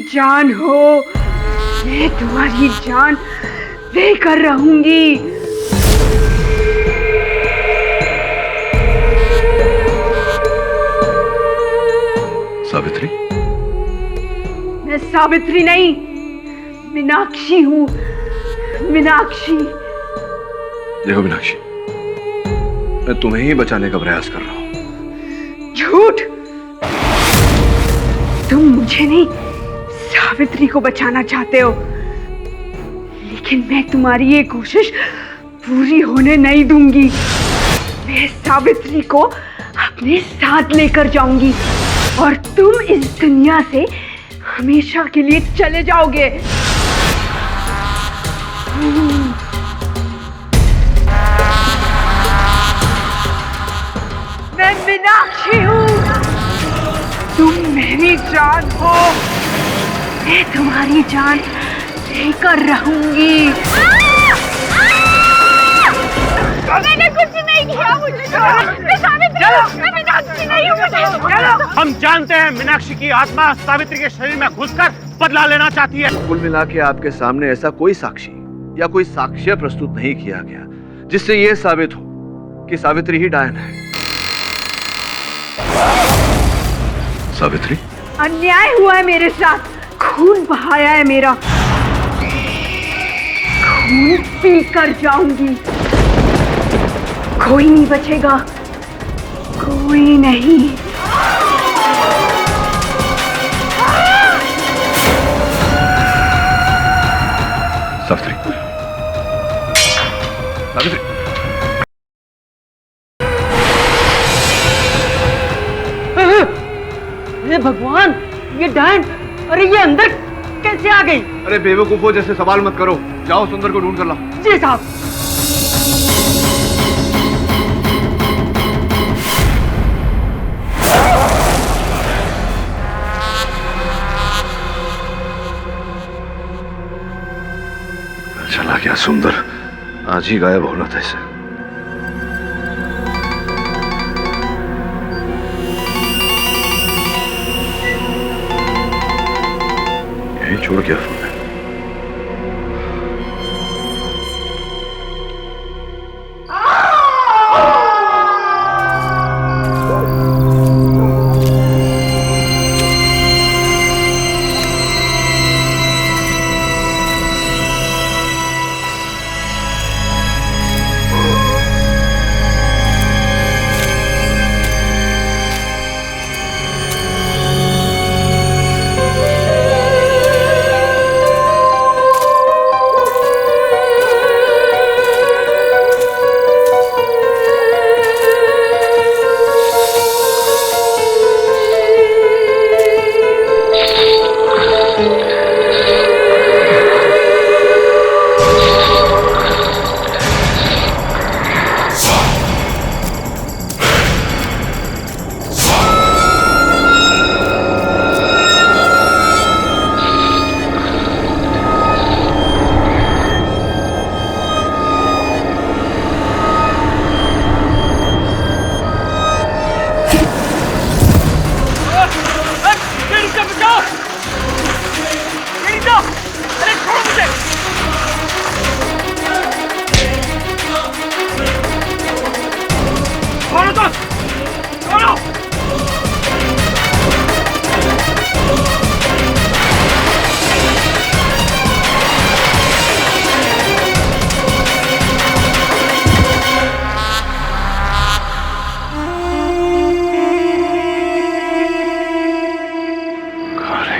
जान हो, मैं तुम्हारी जान लेकर रहूंगी। सावित्री? मैं सावित्री नहीं, मीनाक्षी हूँ। मीनाक्षी। देखो मीनाक्षी, मैं तुम्हें ही बचाने का प्रयास कर रहा हूँ। झूठ! तुम मुझे नहीं, सावित्री को बचाना चाहते हो, लेकिन मैं तुम्हारी ये कोशिश पूरी होने नहीं दूंगी। मैं सावित्री को अपने साथ लेकर जाऊंगी और तुम इस दुनिया से हमेशा के लिए चले जाओगे। मैं मीनाक्षी हूँ, तुम मेरी जान हो, मैं तुम्हारी जान लेकर रहूंगी। मैंने कुछ नहीं किया, मुझे छोड़ो। मैं सावित्री हूँ, मैं मीनाक्षी नहीं हूँ, मुझे छोड़ो। हम जानते हैं मीनाक्षी की आत्मा सावित्री के शरीर में घुसकर बदला लेना चाहती है। कुल मिला के आपके सामने ऐसा कोई साक्षी या कोई साक्ष्य प्रस्तुत नहीं किया गया जिससे यह साबित हो कि सावित्री ही डायन है। सावित्री? अन्याय हुआ है मेरे साथ, खून बहाया है मेरा, खून पी कर जाऊंगी। कोई नहीं बचेगा, कोई नहीं। सावित्री, सावित्री, हे भगवान, ये डायन, अरे ये अंदर कैसे आ गई? अरे बेवकूफों जैसे सवाल मत करो, जाओ सुंदर को ढूंढ कर लाओ। जी साहब। चला गया सुंदर, आज ही गायब होना था इसे। यही छोड़ गया फोन।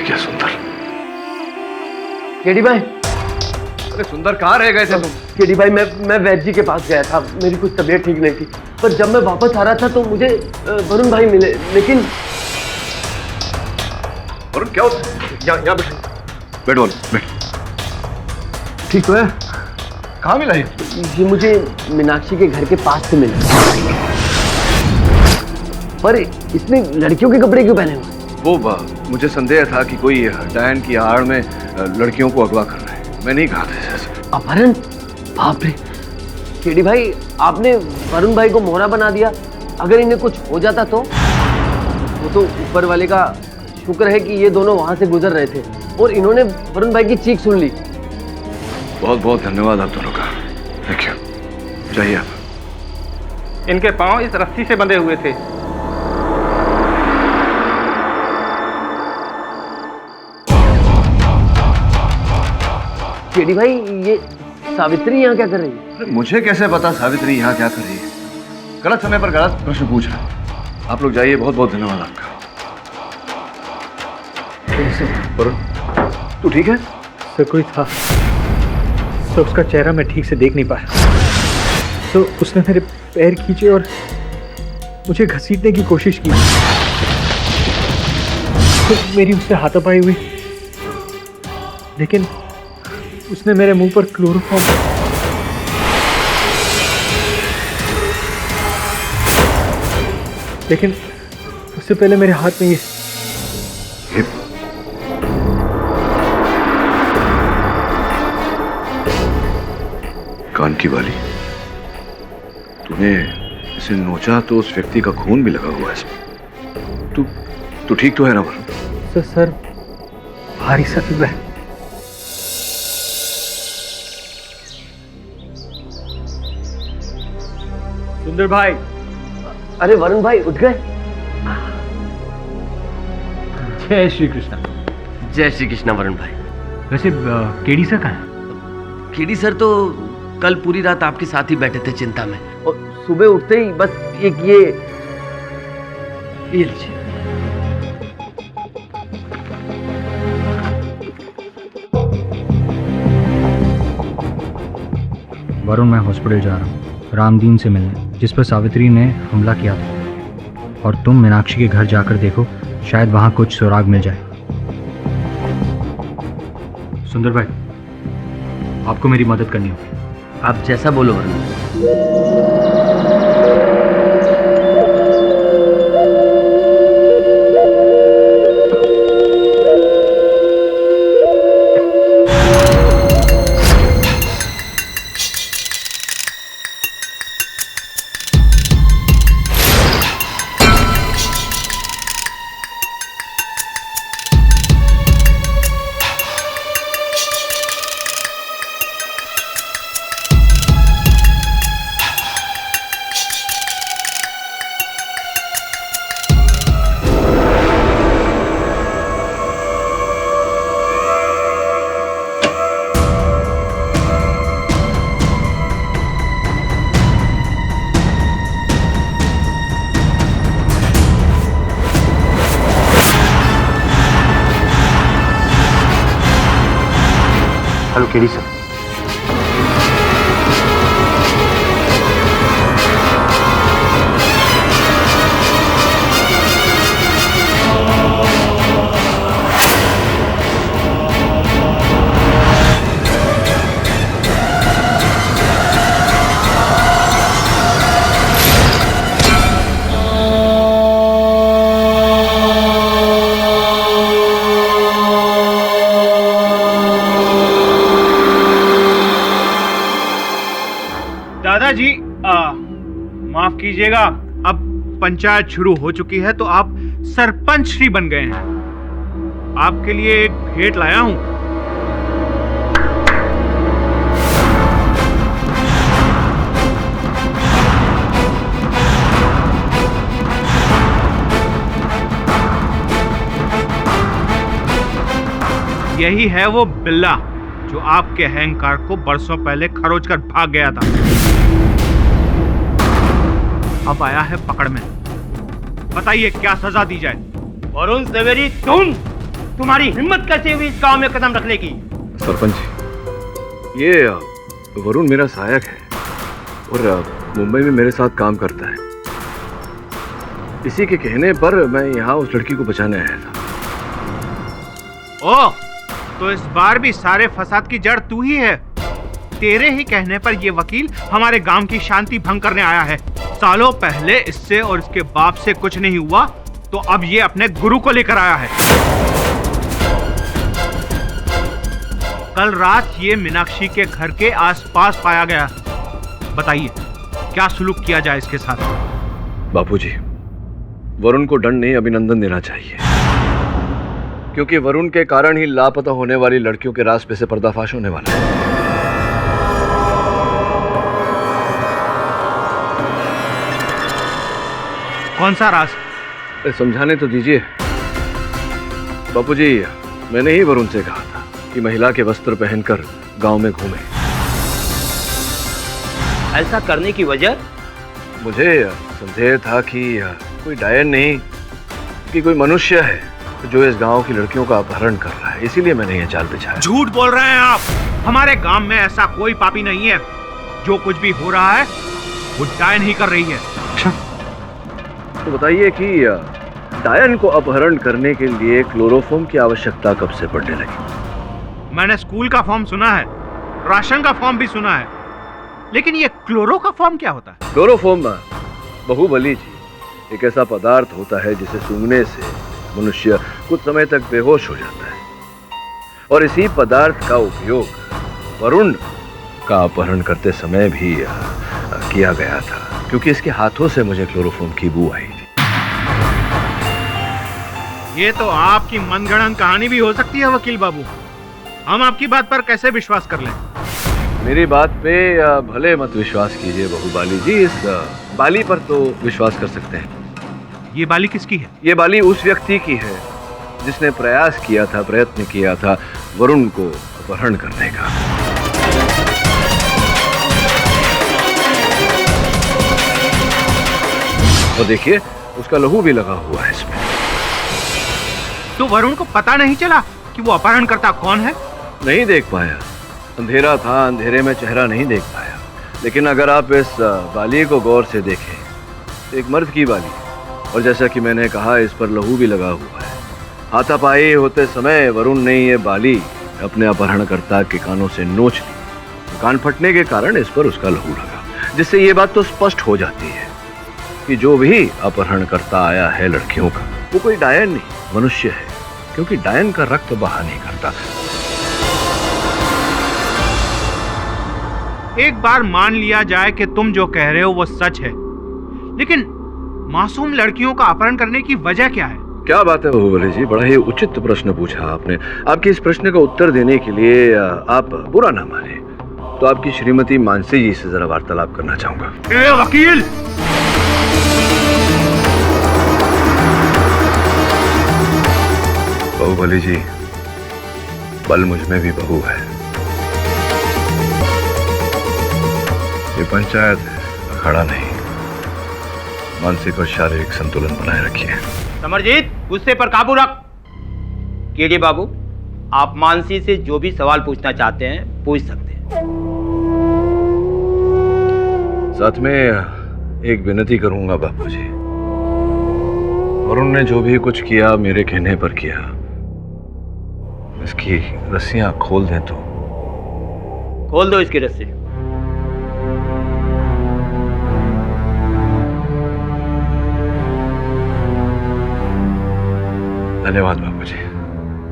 गया सुंदर। केडी भाई, अरे सुंदर, कहाँ रह गए थे तुम? केडी भाई, मैं वैद्य जी के पास गया था, मेरी कुछ तबीयत ठीक नहीं थी, पर जब मैं वापस आ रहा था तो मुझे वरुण भाई मिले, लेकिन वरुण क्या होता? यहाँ बैठो, बैठ। ठीक तो है? कहाँ मिला ये मुझे मीनाक्षी के घर के पास से मिला, पर इसने लड़कियों के कपड़े क्यों पहने हुए? वो मुझे संदेह था कि कोई डायन की आड़ में लड़कियों को अगवा कर रहा है। मैं नहीं कहा था ऐसे। अपहरण? बाप रे केडी भाई, आपने वरुण भाई को मोहरा बना दिया। अगर इन्हें कुछ हो जाता तो? वो तो ऊपर वाले का शुक्र है कि ये दोनों वहां से गुजर रहे थे और इन्होंने वरुण भाई की चीख सुन ली। बहुत बहुत धन्यवाद आप दोनों का। Thank you. जाइए आप। इनके पांव इस रस्सी से बंधे हुए थे। केडी भाई, ये सावित्री यहाँ क्या कर रही है? मुझे कैसे पता सावित्री यहाँ क्या कर रही है? गलत समय पर गलत प्रश्न पूछ रहे हैं। आप लोग जाइए, बहुत बहुत धन्यवाद आपका। वरुण, तू ठीक है? सर कोई था, तो उसका चेहरा मैं ठीक से देख नहीं पाया, तो उसने मेरे पैर खींचे और मुझे घसीटने की कोशिश की, तो मेरी उससे हाथापाई हुई, लेकिन उसने मेरे मुंह पर क्लोरोफॉर्म, लेकिन उससे पहले मेरे हाथ में ये कान की वाली। तूने इसे नोचा तो उस व्यक्ति का खून भी लगा हुआ है इसमें। तू ठीक तो है ना वरुण? सर भारी सा लग रहा है। सुंदर भाई। अरे वरुण भाई, उठ गए? जय श्री कृष्ण। जय श्री कृष्ण वरुण भाई। वैसे केडी सर कहाँ है? केडी सर तो कल पूरी रात आपके साथ ही बैठे थे चिंता में, और सुबह उठते ही बस एक ये लीजिए। वरुण, मैं हॉस्पिटल जा रहा हूँ रामदीन से मिलने, जिस पर सावित्री ने हमला किया था, और तुम मीनाक्षी के घर जाकर देखो, शायद वहाँ कुछ सुराग मिल जाए। सुंदर भाई, आपको मेरी मदद करनी होगी। आप जैसा बोलो वरुण। Hello KD sir. दादाजी, माफ कीजिएगा, अब पंचायत शुरू हो चुकी है तो आप सरपंच श्री बन गए हैं। आपके लिए एक भेंट लाया हूं। यही है वो बिल्ला जो आपके अहंकार को बरसों पहले खरोच कर भाग गया था। अब आया है पकड़ में। बताइए क्या सजा दी जाए? वरुण सवेरी, तुम तुम्हारी हिम्मत कैसे हुई इस गांव में कदम रखने की? सरपंच जी, ये वरुण मेरा सहायक है और मुंबई में मेरे साथ काम करता है। इसी के कहने पर मैं यहाँ उस लड़की को बचाने आया था। ओह, तो इस बार भी सारे फसाद की जड़ तू ही है। तेरे ही कहने पर ये वकील हमारे गांव की शांति भंग करने आया है। सालों पहले इससे और इसके बाप से कुछ नहीं हुआ, तो अब ये अपने गुरु को लेकर आया है। कल रात ये मीनाक्षी के घर के आसपास पाया गया। बताइए क्या सुलूक किया जाए इसके साथ? बापूजी, वरुण को दंड नहीं अभिनंदन देना चाहिए, क्योंकि वरुण के कारण ही लापता होने वाली लड़कियों के राज पे से पर्दाफाश होने वाला है। कौन सा राज? समझाने तो दीजिए बापूजी। मैंने ही वरुण से कहा था कि महिला के वस्त्र पहनकर गांव में घूमे। ऐसा करने की वजह? मुझे संदेह था कि कोई डायन नहीं कि कोई मनुष्य है जो इस गांव की लड़कियों का अपहरण कर रहा है, इसीलिए मैंने ये जाल बिछाया। झूठ बोल रहे हैं आप। हमारे गांव में ऐसा कोई पापी नहीं है। जो कुछ भी हो रहा है वो डायन ही कर रही है। अच्छा, तो बताइए कि डायन को अपहरण करने के लिए क्लोरोफॉर्म की आवश्यकता कब से पड़ने लगी? मैंने स्कूल का फॉर्म सुना है, राशन का फॉर्म भी सुना है, लेकिन ये क्लोरो का फॉर्म क्या होता है? क्लोरोफॉर्म बाहुबली जी एक ऐसा पदार्थ होता है जिसे सूंघने से मनुष्य कुछ समय तक बेहोश हो जाता है, और इसी पदार्थ का उपयोग वरुण का अपहरण करते समय भी किया गया था, क्योंकि इसके हाथों से मुझे क्लोरोफॉर्म की बू आई थी। ये तो आपकी मनगढ़ंत कहानी भी हो सकती है वकील बाबू। हम आपकी बात पर कैसे विश्वास कर लें? मेरी बात पे भले मत विश्वास कीजिए बाहुबली जी, इस बाली पर तो विश्वास कर सकते हैं। ये बाली किसकी है? ये बाली उस व्यक्ति की है जिसने प्रयत्न किया था वरुण को अपहरण करने का। और देखिए उसका लहू भी लगा हुआ है इसमें। तो वरुण को पता नहीं चला कि वो अपहरणकर्ता कौन है? नहीं देख पाया, अंधेरा था, अंधेरे में चेहरा नहीं देख पाया। लेकिन अगर आप इस बाली को गौर से देखें तो एक मर्द की बाली, और जैसा कि मैंने कहा इस पर लहू भी लगा हुआ है। हाथापाई होते समय वरुण ने ये बाली अपने अपहरणकर्ता के कानों से नोच ली। कान फटने के कारण इस पर उसका लहू लगा, जिससे ये बात तो स्पष्ट हो जाती है कि जो भी अपहरणकर्ता आया है लड़कियों का, वो कोई डायन नहीं, मनुष्य है, क्योंकि डायन का रक्त बहा नहीं करता। एक बार मान लिया जाए कि तुम जो कह रहे हो वो सच है, लेकिन मासूम लड़कियों का अपहरण करने की वजह क्या है? क्या बात है बाहुबली जी, बड़ा ही उचित प्रश्न पूछा आपने। आपके इस प्रश्न का उत्तर देने के लिए आप बुरा ना माने तो आपकी श्रीमती मानसी जी से जरा वार्तालाप करना चाहूंगा। ए वकील! बाहुबली जी, बल मुझ में भी बहू है। ये पंचायत अखाड़ा नहीं। मानसिक और शारीरिक संतुलन बनाए रखिए। समरजीत, गुस्से पर काबू रख। केडी बाबू, आप मानसी से जो भी सवाल पूछना चाहते हैं पूछ सकते हैं। साथ में एक विनती करूंगा बापूजी, वरुण ने जो भी कुछ किया मेरे कहने पर किया, इसकी रस्सियां खोल दें तो। खोल दो इसकी रस्सी। धन्यवाद बापूजी।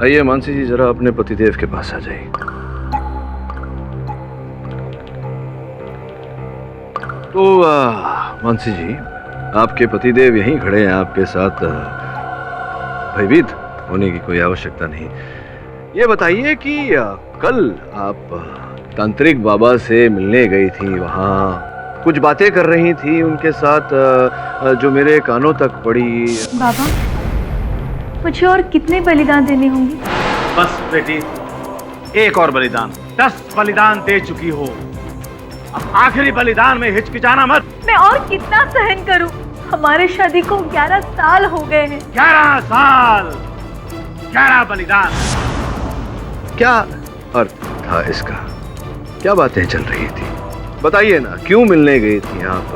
आइए मानसी जी, जरा अपने पतिदेव के पास आ जाइए। तो मानसी जी, आपके पतिदेव यहीं खड़े हैं, आपके साथ भयभीत होने की कोई आवश्यकता नहीं। ये बताइए कि कल आप तांत्रिक बाबा से मिलने गई थी, वहाँ कुछ बातें कर रही थी उनके साथ जो मेरे कानों तक पड़ी। बाबा, मुझे और कितने बलिदान देने होंगे? बस बेटी, एक और बलिदान। 10 बलिदान दे चुकी हो, अब आखिरी बलिदान में हिचकिचाना मत। मैं और कितना सहन करूं? हमारे शादी को 11 साल हो गए हैं। 11 साल? गहरा बलिदान। क्या अर्थ था इसका? क्या बातें चल रही थी? बताइए ना, क्यों मिलने गई थी आप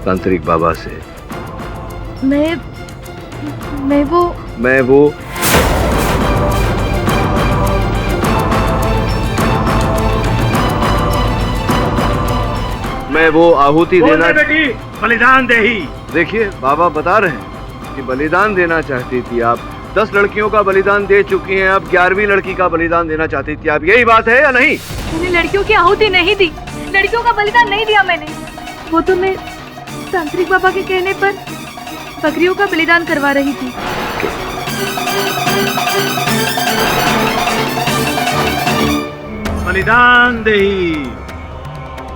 तांत्रिक बाबा से? मैं वो आहुति देना, बेटी बलिदान दे ही। देखिए बाबा बता रहे हैं कि बलिदान देना चाहती थी आप। 10 लड़कियों का बलिदान दे चुकी हैं, अब 11वीं लड़की का बलिदान देना चाहती थी आप। यही बात है या नहीं? मैंने लड़कियों की आहुति नहीं दी, लड़कियों का बलिदान नहीं दिया मैंने। वो तो मैं तांत्रिक बाबा के कहने पर बकरियों का बलिदान करवा रही थी। बलिदान दे ही।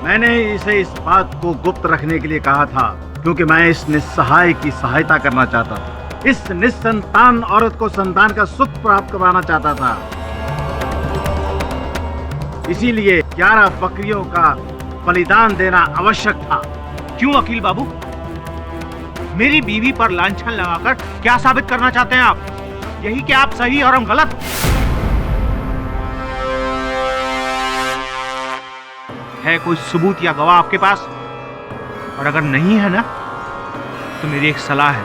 मैंने इसे इस बात को गुप्त रखने के लिए कहा था क्योंकि मैं इस निस्सहाय की सहायता करना चाहता था। इस निस्संतान औरत को संतान का सुख प्राप्त करवाना चाहता था। इसीलिए 11 बकरियों का बलिदान देना आवश्यक था। क्यों वकील बाबू? मेरी बीवी पर लांछन लगाकर क्या साबित करना चाहते हैं आप? यही कि आप सही और हम गलत? है कोई सबूत या गवाह आपके पास? और अगर नहीं है ना, तो मेरी एक सलाह है।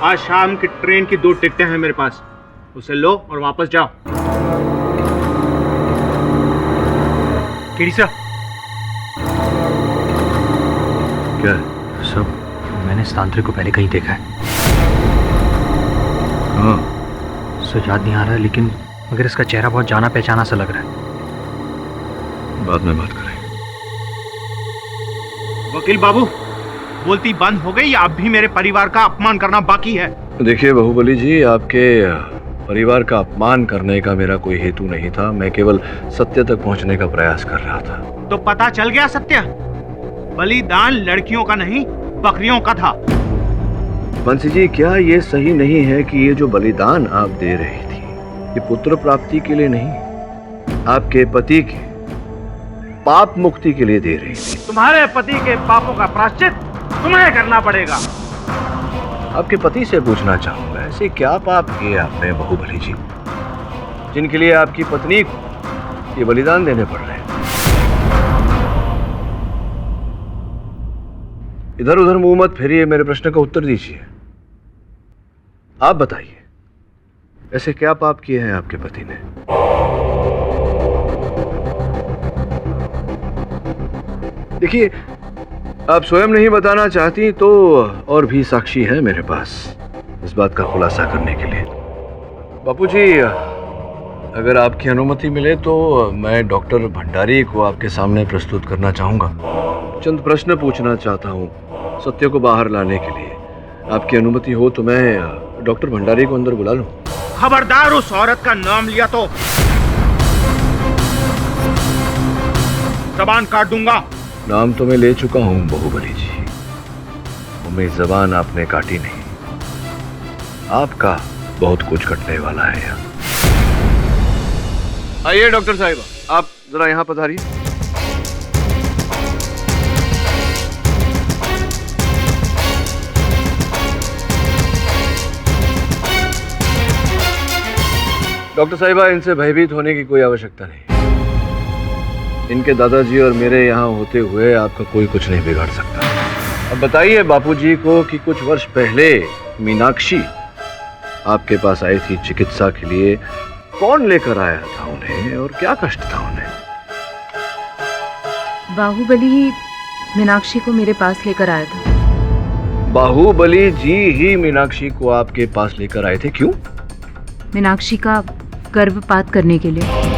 आज शाम की ट्रेन की 2 टिकटें हैं मेरे पास, उसे लो और वापस जाओ। KD sir. क्या? सब मैंने इस तांत्रिक को पहले कहीं देखा है। हाँ। सो याद नहीं आ रहा है, लेकिन मगर इसका चेहरा बहुत जाना पहचाना सा लग रहा है। बाद में बात करें। वकील बाबू, बोलती बंद हो गई या अब भी मेरे परिवार का अपमान करना बाकी है? देखिए बाहुबली जी, आपके परिवार का अपमान करने का मेरा कोई हेतु नहीं था। मैं केवल सत्य तक पहुंचने का प्रयास कर रहा था। तो पता चल गया सत्य? बलिदान लड़कियों का नहीं, बकरियों का था। बंसी जी, क्या ये सही नहीं है कि ये जो बलिदान आप दे रही थी, ये पुत्र प्राप्ति के लिए नहीं, आपके पति के पाप मुक्ति के लिए दे रही थी? तुम्हारे पति के पापों का प्रायश्चित तुम्हें करना पड़ेगा। आपके पति से पूछना चाहूंगा, ऐसे क्या पाप किए आपने बाहुबली जी, जिनके लिए आपकी पत्नी को ये बलिदान देने पड़ रहे हैं? इधर उधर मुंह मत फेरिए, मेरे प्रश्न का उत्तर दीजिए। आप बताइए, ऐसे क्या पाप किए हैं आपके पति ने? देखिए, आप स्वयं नहीं बताना चाहती तो और भी साक्षी हैं मेरे पास इस बात का खुलासा करने के लिए। बापूजी, अगर आपकी अनुमति मिले तो मैं डॉक्टर भंडारी को आपके सामने प्रस्तुत करना चाहूंगा। चंद प्रश्न पूछना चाहता हूं सत्य को बाहर लाने के लिए। आपकी अनुमति हो तो मैं डॉक्टर भंडारी को अंदर बुला लूं? खबरदार, उस औरत का नाम लिया तो जबान काट दूंगा। नाम तो मैं ले चुका हूं बाहुबली जी, वो मेरी जबान आपने काटी नहीं। आपका बहुत कुछ कटने वाला है यहाँ। आइए डॉक्टर साहिबा, आप जरा यहाँ पधारिए। डॉक्टर साहिबा, इनसे भयभीत होने की कोई आवश्यकता नहीं। इनके दादाजी और मेरे यहाँ होते हुए आपका कोई कुछ नहीं बिगाड़ सकता। अब बताइए बापूजी को कि कुछ वर्ष पहले मीनाक्षी आपके पास आई थी चिकित्सा के लिए। कौन लेकर आया था उन्हें और क्या कष्ट था उन्हें? बाहुबली ही मीनाक्षी को मेरे पास लेकर आया था। बाहुबली जी ही मीनाक्षी को आपके पास लेकर आए थे? क्यों? मीनाक्षी का गर्भपात करने के लिए।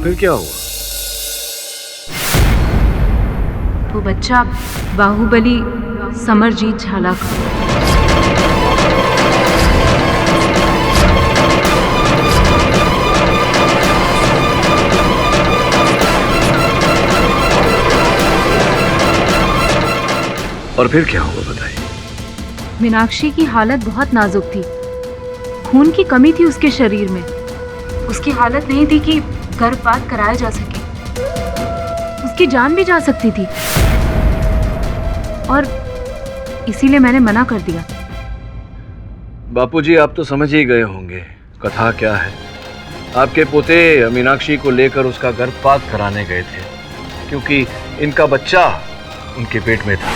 फिर क्या हुआ? वो बच्चा बाहुबली समरजीत झाला का। और फिर क्या हुआ बताइए? मीनाक्षी की हालत बहुत नाजुक थी। खून की कमी थी उसके शरीर में। उसकी हालत नहीं थी कि गर्भपात कराया जा सके। उसकी जान भी जा सकती थी। और इसीलिए मैंने मना कर दिया। बापूजी, आप तो समझ ही गए होंगे कथा क्या है। आपके पोते मीनाक्षी को लेकर उसका गर्भपात कराने गए थे, क्योंकि इनका बच्चा उनके पेट में था।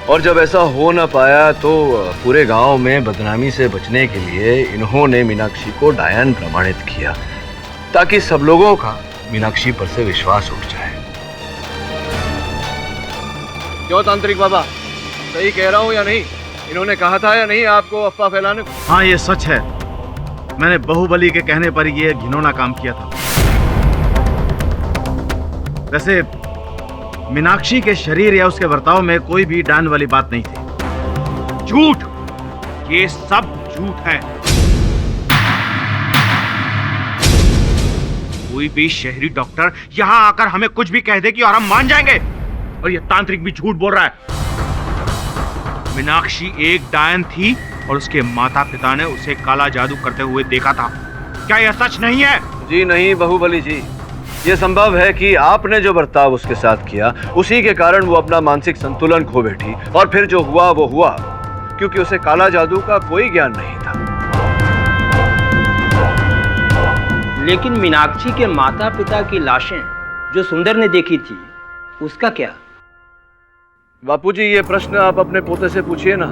और जब ऐसा हो ना पाया तो पूरे गांव में बदनामी से बचने के लिए इन्होंने मीनाक्षी को डायन प्रमाणित किया, ताकि सब लोगों का मीनाक्षी पर से विश्वास उठ जाए। क्यों तांत्रिक बाबा, सही कह रहा हूं या नहीं? इन्होंने कहा था या नहीं आपको अफवाह फैलाने को? हाँ, ये सच है। मैंने बाहुबली के कहने पर ये घिनौना काम किया था। वैसे मीनाक्षी के शरीर या उसके बर्ताव में कोई भी डायन वाली बात नहीं थी। झूठ, ये सब झूठ है। कोई भी शहरी डॉक्टर यहां आकर हमें कुछ भी कह देगी और हम मान जाएंगे। और ये तांत्रिक भी झूठ बोल रहा है। मीनाक्षी एक डायन थी और उसके माता पिता ने उसे काला जादू करते हुए देखा था। क्या यह सच नहीं है? जी नहीं बाहुबली जी, ये संभव है कि आपने जो बर्ताव उसके साथ किया उसी के कारण वो अपना मानसिक संतुलन खो बैठी, और फिर जो हुआ वो हुआ, क्योंकि उसे काला जादू का कोई ज्ञान नहीं था। लेकिन मीनाक्षी के माता पिता की लाशें जो सुंदर ने देखी थी, उसका क्या? बापूजी, ये प्रश्न आप अपने पोते से पूछिए ना।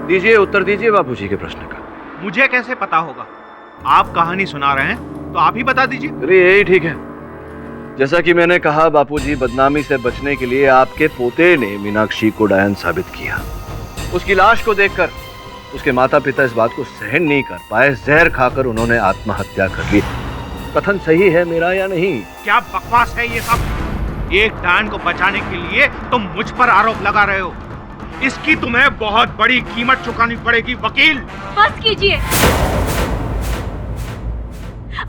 दीजिए उत्तर दीजिए बापूजी के प्रश्न का। मुझे कैसे पता होगा? आप कहानी सुना रहे हैं तो आप ही बता दीजिए। अरे यही ठीक है। जैसा कि मैंने कहा बापूजी, बदनामी से बचने के लिए आपके पोते ने मीनाक्षी को डायन साबित किया। उसकी लाश को देखकर उसके माता पिता इस बात को सहन नहीं कर पाए, जहर खाकर उन्होंने आत्महत्या कर ली। कथन सही है मेरा या नहीं? क्या बकवास है ये सब? एक डायन को बचाने के लिए तुम मुझ पर आरोप लगा रहे हो। इसकी तुम्हें बहुत बड़ी कीमत चुकानी पड़ेगी वकील। बस कीजिए।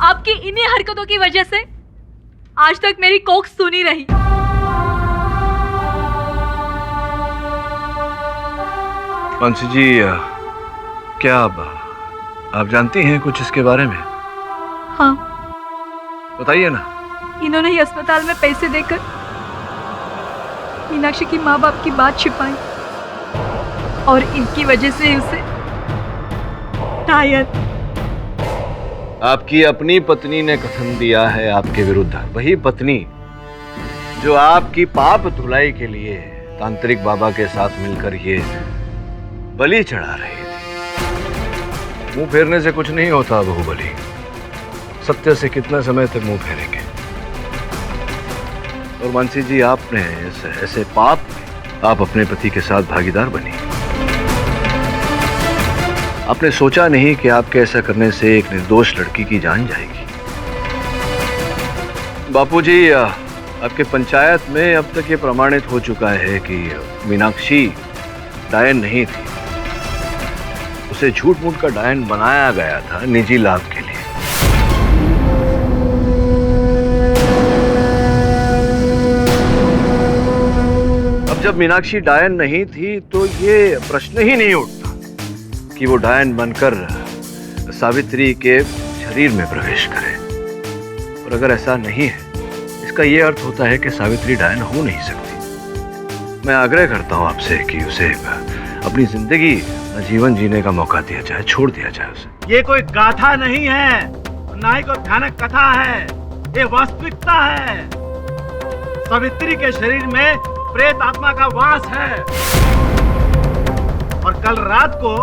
आपकी इन्हीं हरकतों की वजह से आज तक मेरी कोख सुनी रही। मानसी जी, क्या आप जानती हैं कुछ इसके बारे में? हाँ, बताइए ना। इन्होंने ही अस्पताल में पैसे देकर मीनाक्षी की माँ बाप की बात छिपाई और इनकी वजह से उसे डायन। आपकी अपनी पत्नी ने कथन दिया है आपके विरुद्ध, वही पत्नी जो आपकी पाप धुलाई के लिए तांत्रिक बाबा के साथ मिलकर ये बलि चढ़ा रही थी। मुंह फेरने से कुछ नहीं होता बाहुबली, सत्य से कितना समय तक मुंह फेरेंगे? और मानसी जी, आपने ऐसे पाप में आप अपने पति के साथ भागीदार बनी। आपने सोचा नहीं कि आपके ऐसा करने से एक निर्दोष लड़की की जान जाएगी। बापूजी, आपके पंचायत में अब तक ये प्रमाणित हो चुका है कि मीनाक्षी डायन नहीं थी। उसे झूठ मूठ का डायन बनाया गया था निजी लाभ के लिए। अब जब मीनाक्षी डायन नहीं थी तो ये प्रश्न ही नहीं उठता कि वो डायन बनकर सावित्री के शरीर में प्रवेश करे। और अगर ऐसा नहीं है, इसका ये अर्थ होता है कि सावित्री डायन हो नहीं सकती। मैं आग्रह करता हूँ आपसे कि उसे अपनी जिंदगी जीवन जीने का मौका दिया जाए, छोड़ दिया जाए उसे। ये कोई गाथा नहीं है, ना ही कोई भयानक कथा है, ये वास्तविकता है। सावित्री के शरीर में प्रेत आत्मा का वास है। और कल रात को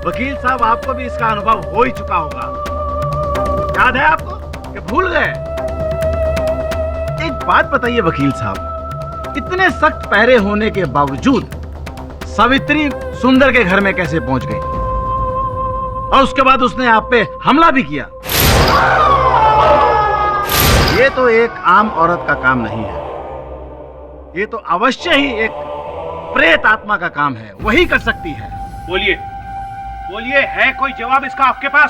वकील साहब, आपको भी इसका अनुभव हो ही चुका होगा। याद है आपको कि भूल गए? एक बात बताइए वकील साहब, इतने सख्त पहरे होने के बावजूद सावित्री सुंदर के घर में कैसे पहुंच गई? और उसके बाद उसने आप पे हमला भी किया। ये तो एक आम औरत का काम नहीं है, ये तो अवश्य ही एक प्रेत आत्मा का काम है, वही कर सकती है। बोलिए, बोलिए, है कोई जवाब इसका आपके पास?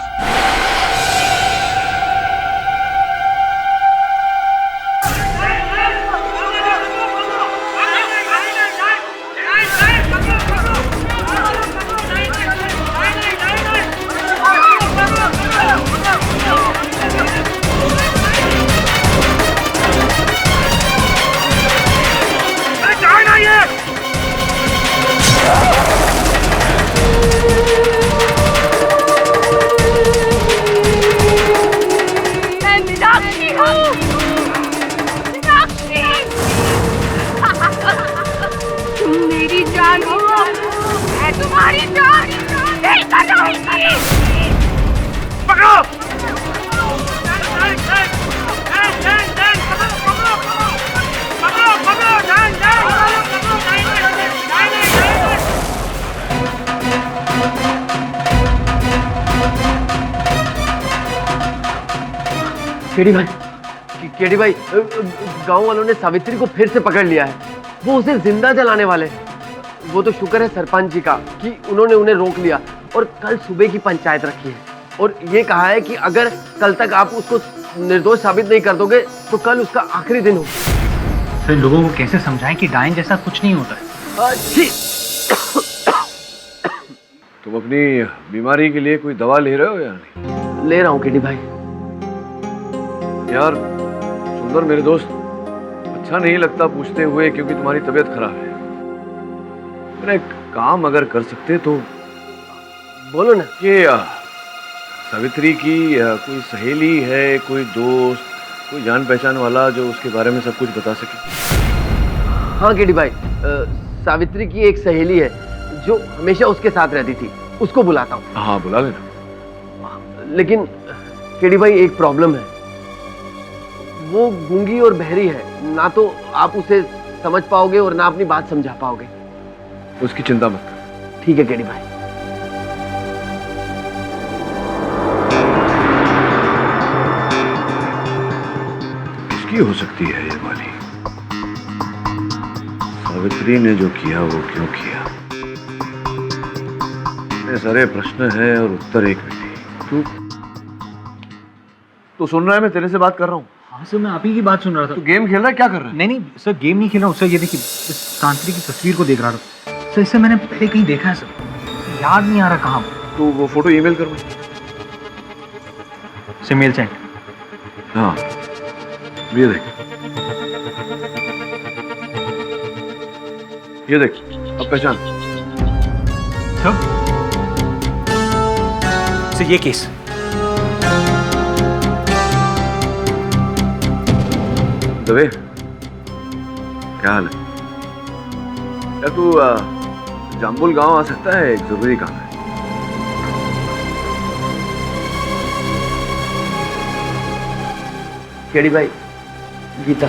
जान हो, मैं तुम्हारी जान लेकर आऊंगी। पकड़ो। केडी भाई, गांव वालों ने सावित्री को फिर से पकड़ लिया है। वो उसे जिंदा जलाने वाले। वो तो शुक्र है सरपंच जी का कि उन्होंने उन्हें रोक लिया और कल सुबह की पंचायत रखी है और ये कहा है कि अगर कल तक आप उसको निर्दोष साबित नहीं कर दोगे तो कल उसका आखिरी दिन होगा। फिर लोगों को कैसे समझाएं कि डायन जैसा कुछ नहीं होता है? तुम अपनी बीमारी के लिए कोई दवा ले रहे हो या नहीं? ले रहा हूँ केडी भाई। यार सुंदर मेरे दोस्त, अच्छा नहीं लगता पूछते हुए क्योंकि तुम्हारी तबीयत खराब है। मेरा एक काम अगर कर सकते तो। बोलो ना। ये सावित्री की कोई सहेली है, कोई दोस्त, कोई जान पहचान वाला जो उसके बारे में सब कुछ बता सके? हाँ केडी भाई, सावित्री की एक सहेली है जो हमेशा उसके साथ रहती थी, उसको बुलाता हूँ। हाँ बुला लेना। लेकिन केडी भाई एक प्रॉब्लम है, वो गूंगी और बहरी है, ना तो आप उसे समझ पाओगे और ना अपनी बात समझा पाओगे। उसकी चिंता मत कर। ठीक है केडी भाई। किसकी हो सकती है ये वाली? सावित्री ने जो किया वो क्यों किया? इतने सारे प्रश्न हैं और उत्तर एक भी नहीं। तू सुन रहा है? मैं तेरे से बात कर रहा हूँ। हाँ सर, मैं आप ही की बात सुन रहा था। तू गेम खेल रहा है? क्या कर रहा है? नहीं सर, गेम नहीं खेल रहा हूँ सर। ये देखिए, इस तांत्रिक की तस्वीर को देख रहा था सर। इसे मैंने पहले कहीं देखा है सर, याद नहीं आ रहा कहाँ। तो वो फोटो ईमेल कर मुझे। से मेल सेंड। हाँ ये देख, ये देख, अब पहचान। सर ये केस। दवे, क्या हाल है? क्या तू जाम्बुल गांव आ सकता है? एक जरूरी काम है। केडी भाई, गीता।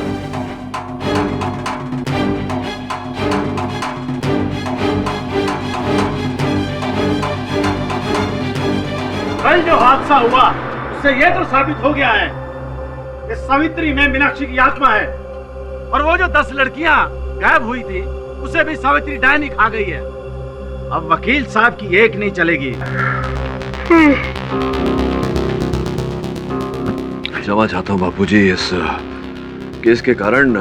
कल जो हादसा हुआ उससे यह तो साबित हो गया है कि सावित्री में मीनाक्षी की आत्मा है, और वो जो 10 लड़कियां गायब हुई थी उसे भी सावित्री डायन ही खा गई है। अब वकील साहब की एक नहीं चलेगी। क्षमा चाहता हूँ बापूजी, इस केस के कारण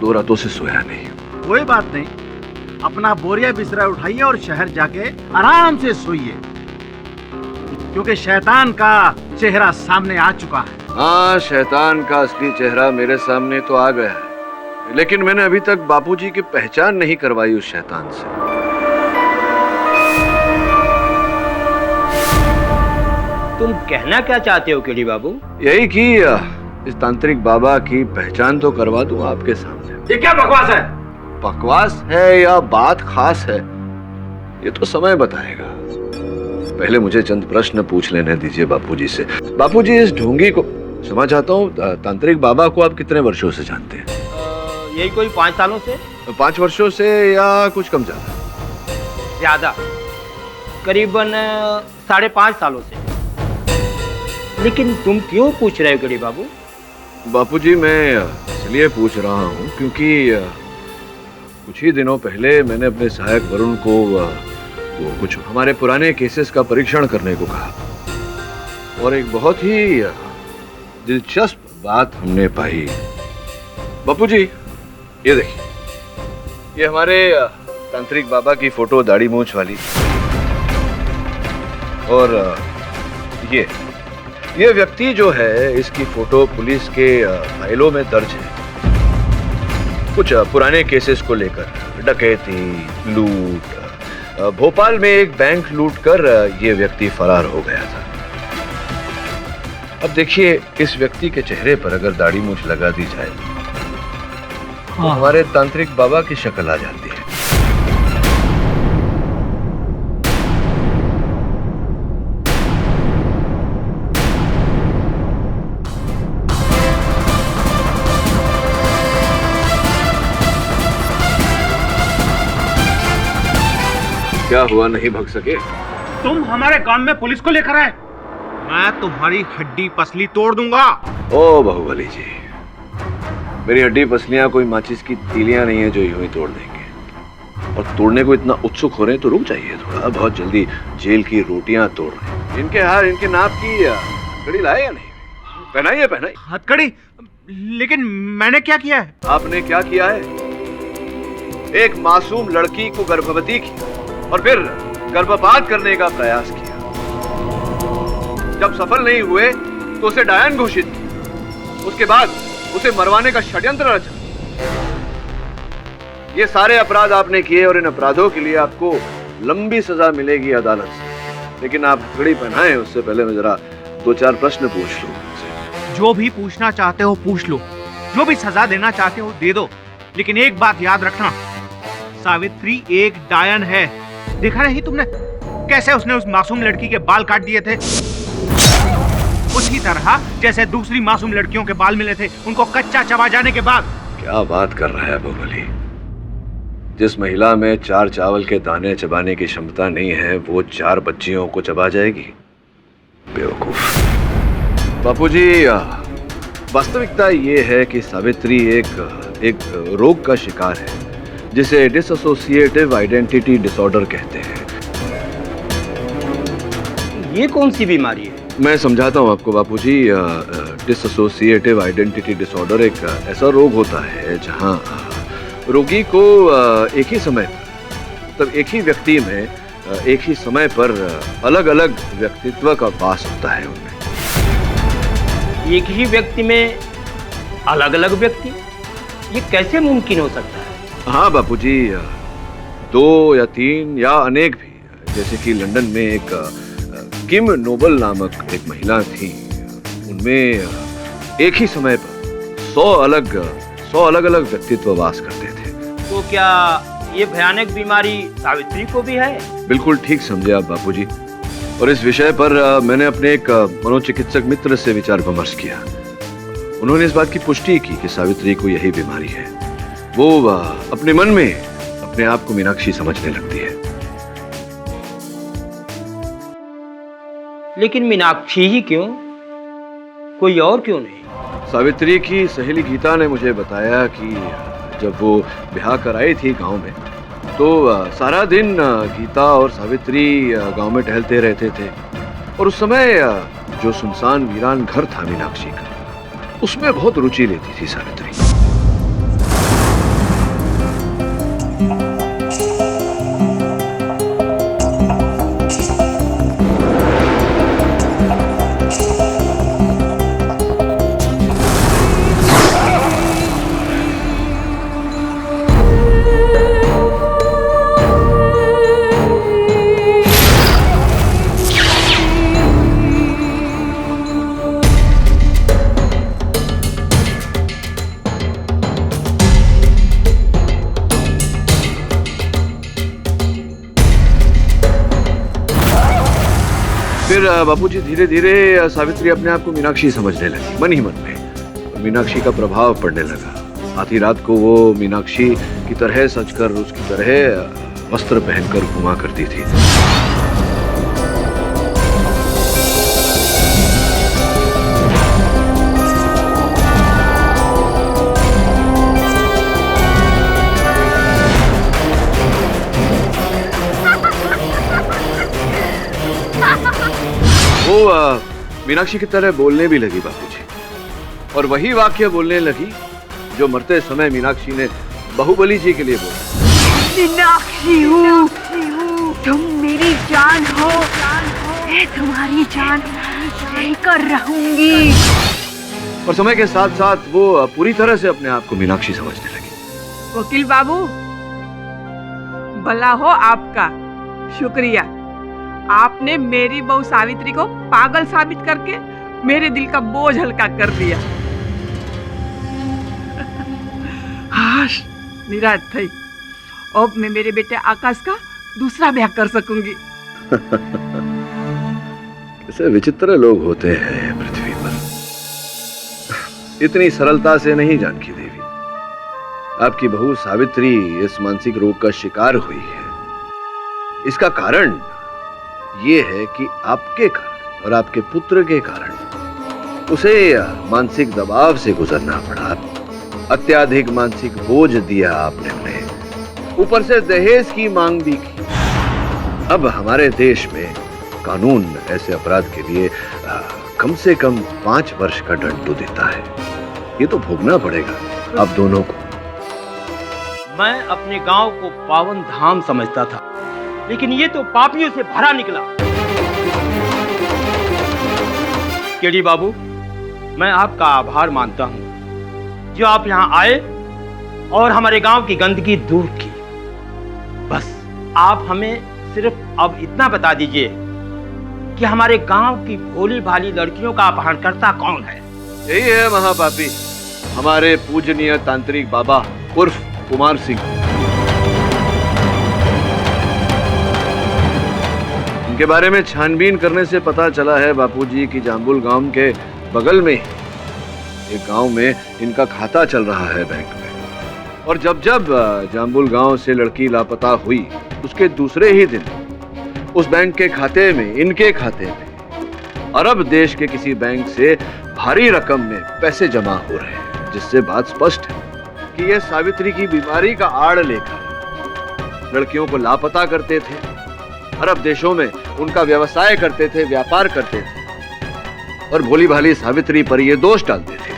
2 रातों से सोया नहीं। कोई बात नहीं, अपना बोरिया बिस्तरा उठाइए और शहर जाके आराम से सोइए, क्योंकि शैतान का चेहरा सामने आ चुका है। हाँ, शैतान का असली चेहरा मेरे सामने तो आ गया है, लेकिन मैंने अभी तक बापूजी की पहचान नहीं करवाई उस शैतान से। तुम कहना क्या चाहते हो केडी बाबू? यही कि इस तांत्रिक बाबा की पहचान तो करवा दूं आपके सामने। ये क्या बकवास है? बकवास है या बात खास है, ये तो समय बताएगा। पहले मुझे चंद प्रश्न पूछ लेने दीजिए बापूजी से। बापूजी, इस ढोंगी को क्षमा चाहता हूँ, तांत्रिक बाबा को आप कितने वर्षों से जानते हैं? यही कोई 5 सालों से। 5 वर्षों से या कुछ कम ज्यादा? ज्यादा, करीबन 5.5 सालों से। लेकिन तुम क्यों पूछ रहे हो केडी बाबू? बापूजी, मैं इसलिए पूछ रहा हूँ क्योंकि कुछ ही दिनों पहले मैंने अपने सहायक वरुण को वो कुछ हमारे पुराने केसेस का परीक्षण करने को कहा, और एक बहुत ही दिलचस्प बात हमने पाई। बापूजी, ये देखिए, ये हमारे तांत्रिक बाबा की फोटो, दाढ़ी मूंछ वाली, और ये व्यक्ति जो है, इसकी फोटो पुलिस के फाइलों में दर्ज है, कुछ पुराने केसेस को लेकर। डकैती, लूट, भोपाल में एक बैंक लूटकर ये व्यक्ति फरार हो गया था। अब देखिए, इस व्यक्ति के चेहरे पर अगर दाढ़ी मूंछ लगा दी जाए तो हमारे तांत्रिक बाबा की शक्ल आ जाती है। क्या हुआ, नहीं भग सके? तुम हमारे गांव में पुलिस को लेकर आए, मैं तुम्हारी हड्डी पसली तोड़ दूंगा। ओ बाहुबली जी, मेरी हड्डी पसलियां कोई माचिस की तीलियां नहीं है जो यूं ही तोड़ देंगे। और तोड़ने को इतना उत्सुक हो रहे हैं तो रुक जाइए थोड़ा, बहुत जल्दी जेल की रोटियां तोड़ रहे हैं। इनके हार, इनके नाप की हथकड़ी लाए या नहीं? पहनाइए पहनाइए। हथकड़ी? लेकिन मैंने क्या किया है? आपने क्या किया है? एक मासूम लड़की को गर्भवती की और फिर गर्भपात करने का प्रयास किया। जब सफल नहीं हुए तो उसे डायन घोषित किया। उसके बाद उसे मरवाने का षड्यंत्र रचा। ये सारे अपराध आपने किए और इन अपराधों के लिए आपको लंबी सजा मिलेगी अदालत से। लेकिन आप घड़ी पहनाएं उससे पहले मैं जरा 2-4 प्रश्न पूछ लूं। जो भी पूछना चाहते हो पूछ लो, जो भी सजा देना चाहते हो दे दो, लेकिन एक बात याद रखना, सावित्री एक डायन है। देखा नहीं तुमने कैसे उसने उस मासूम लड़की के बाल काट दिए थे? उसी तरह जैसे दूसरी मासूम लड़कियों के बाल मिले थे उनको कच्चा चबा जाने के बाद। क्या बात कर रहा है बाहुबली? जिस महिला में 4 चावल के दाने चबाने की क्षमता नहीं है वो 4 बच्चियों को चबा जाएगी? बेवकूफ। बापूजी, वास्तविकता ये है कि सावित्री एक रोग का शिकार है जिसे डिसोसिएटिव आइडेंटिटी डिसऑर्डर कहते हैं। ये कौन सी बीमारी है? मैं समझाता हूँ आपको बापूजी। डिसोसिएटिव आइडेंटिटी डिसऑर्डर एक ऐसा रोग होता है जहाँ रोगी को एक ही समय पर, मतलब एक ही व्यक्ति में एक ही समय पर अलग अलग व्यक्तित्व का वास होता है उनमें। एक ही व्यक्ति में अलग अलग व्यक्ति, ये कैसे मुमकिन हो सकता है? हाँ बापूजी, 2 या 3 या अनेक भी। जैसे कि लंदन में एक किम नोबल नामक एक महिला थी, उनमें एक ही समय पर 100 अलग अलग व्यक्तित्व वास करते थे। तो क्या ये भयानक बीमारी सावित्री को भी है? बिल्कुल ठीक समझे आप बापूजी। और इस विषय पर मैंने अपने एक मनोचिकित्सक मित्र से विचार विमर्श किया। उन्होंने इस बात की पुष्टि की कि सावित्री को यही बीमारी है। वो अपने मन में अपने आप को मीनाक्षी समझने लगती है। लेकिन मीनाक्षी ही क्यों, कोई और क्यों नहीं? सावित्री की सहेली गीता ने मुझे बताया कि जब वो ब्याह कर आई थी गांव में तो सारा दिन गीता और सावित्री गांव में टहलते रहते थे। और उस समय जो सुनसान वीरान घर था मीनाक्षी का, उसमें बहुत रुचि लेती थी सावित्री। फिर बापूजी धीरे धीरे सावित्री अपने आप को मीनाक्षी समझने लगी, मन ही मन में। और मीनाक्षी का प्रभाव पड़ने लगा। आधी रात को वो मीनाक्षी की तरह सजकर, उसकी तरह वस्त्र पहनकर घुमा करती थी। वो मीनाक्षी की तरह बोलने भी लगी बापूजी, और वही वाक्य बोलने लगी जो मरते समय मीनाक्षी ने बाहुबली जी के लिए बोला। मीनाक्षी हूँ, तुम मेरी जान हो, मैं तुम्हारी जान लेकर रहूंगी। और समय के साथ साथ वो पूरी तरह से अपने आप को मीनाक्षी समझने लगी। वकील बाबू, भला हो आपका, शुक्रिया। आपने मेरी बहू सावित्री को पागल साबित करके मेरे दिल का बोझ हल्का कर दिया। हाश निराश थी। अब मैं मेरे बेटे आकाश का दूसरा ब्याह कर सकूंगी। कैसे विचित्र लोग होते हैं पृथ्वी पर। इतनी सरलता से नहीं जानकी देवी, आपकी बहू सावित्री इस मानसिक रोग का शिकार हुई है। इसका कारण ये है कि आपके कारण और आपके पुत्र के कारण उसे मानसिक दबाव से गुजरना पड़ा। अत्याधिक मानसिक बोझ दिया आपने उन्हें, ऊपर से दहेज की मांग भी की। अब हमारे देश में कानून ऐसे अपराध के लिए कम से कम 5 वर्ष का दंड तो देता है। ये तो भोगना पड़ेगा आप दोनों को। मैं अपने गांव को पावन धाम समझता था, लेकिन ये तो पापियों से भरा निकला। केडी बाबू, मैं आपका आभार मानता हूं जो आप यहां आए और हमारे गांव की गंदगी दूर की। बस आप हमें सिर्फ अब इतना बता दीजिए कि हमारे गांव की भोली भाली लड़कियों का अपहरणकर्ता कौन है। यही है महापापी, हमारे पूजनीय तांत्रिक बाबा उर्फ कुमार सिंह। इनके बारे में छानबीन करने से पता चला है बापूजी की जाम्बुल गांव के बगल में एक गांव में इनका खाता चल रहा है बैंक में। और जब जब जाम्बुल गांव से लड़की लापता हुई, उसके दूसरे ही दिन उस बैंक के खाते में, इनके खाते में अरब देश के किसी बैंक से भारी रकम में पैसे जमा हो रहे हैं, जिससे बात स्पष्ट है कि ये सावित्री की बीमारी का आड़ लेकर लड़कियों को लापता करते थे, अरब देशों में उनका व्यवसाय करते थे, व्यापार करते थे और भोली भाली सावित्री पर ये दोष डालते थे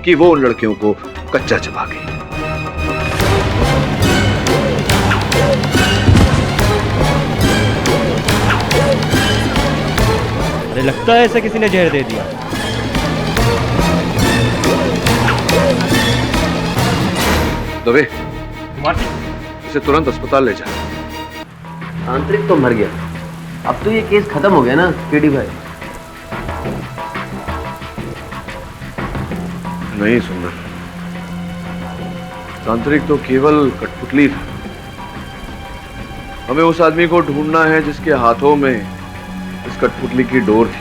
कि वो उन लड़कियों को कच्चा चबा गई। मुझे लगता है ऐसा किसी ने जहर दे दिया। दवे, इसे तुरंत अस्पताल ले जा। तांत्रिक तो मर गया, अब तो ये केस खत्म हो गया ना केडी भाई। नहीं सुंदर, तांत्रिक तो केवल कठपुतली था। हमें उस आदमी को ढूंढना है जिसके हाथों में इस कठपुतली की डोर थी।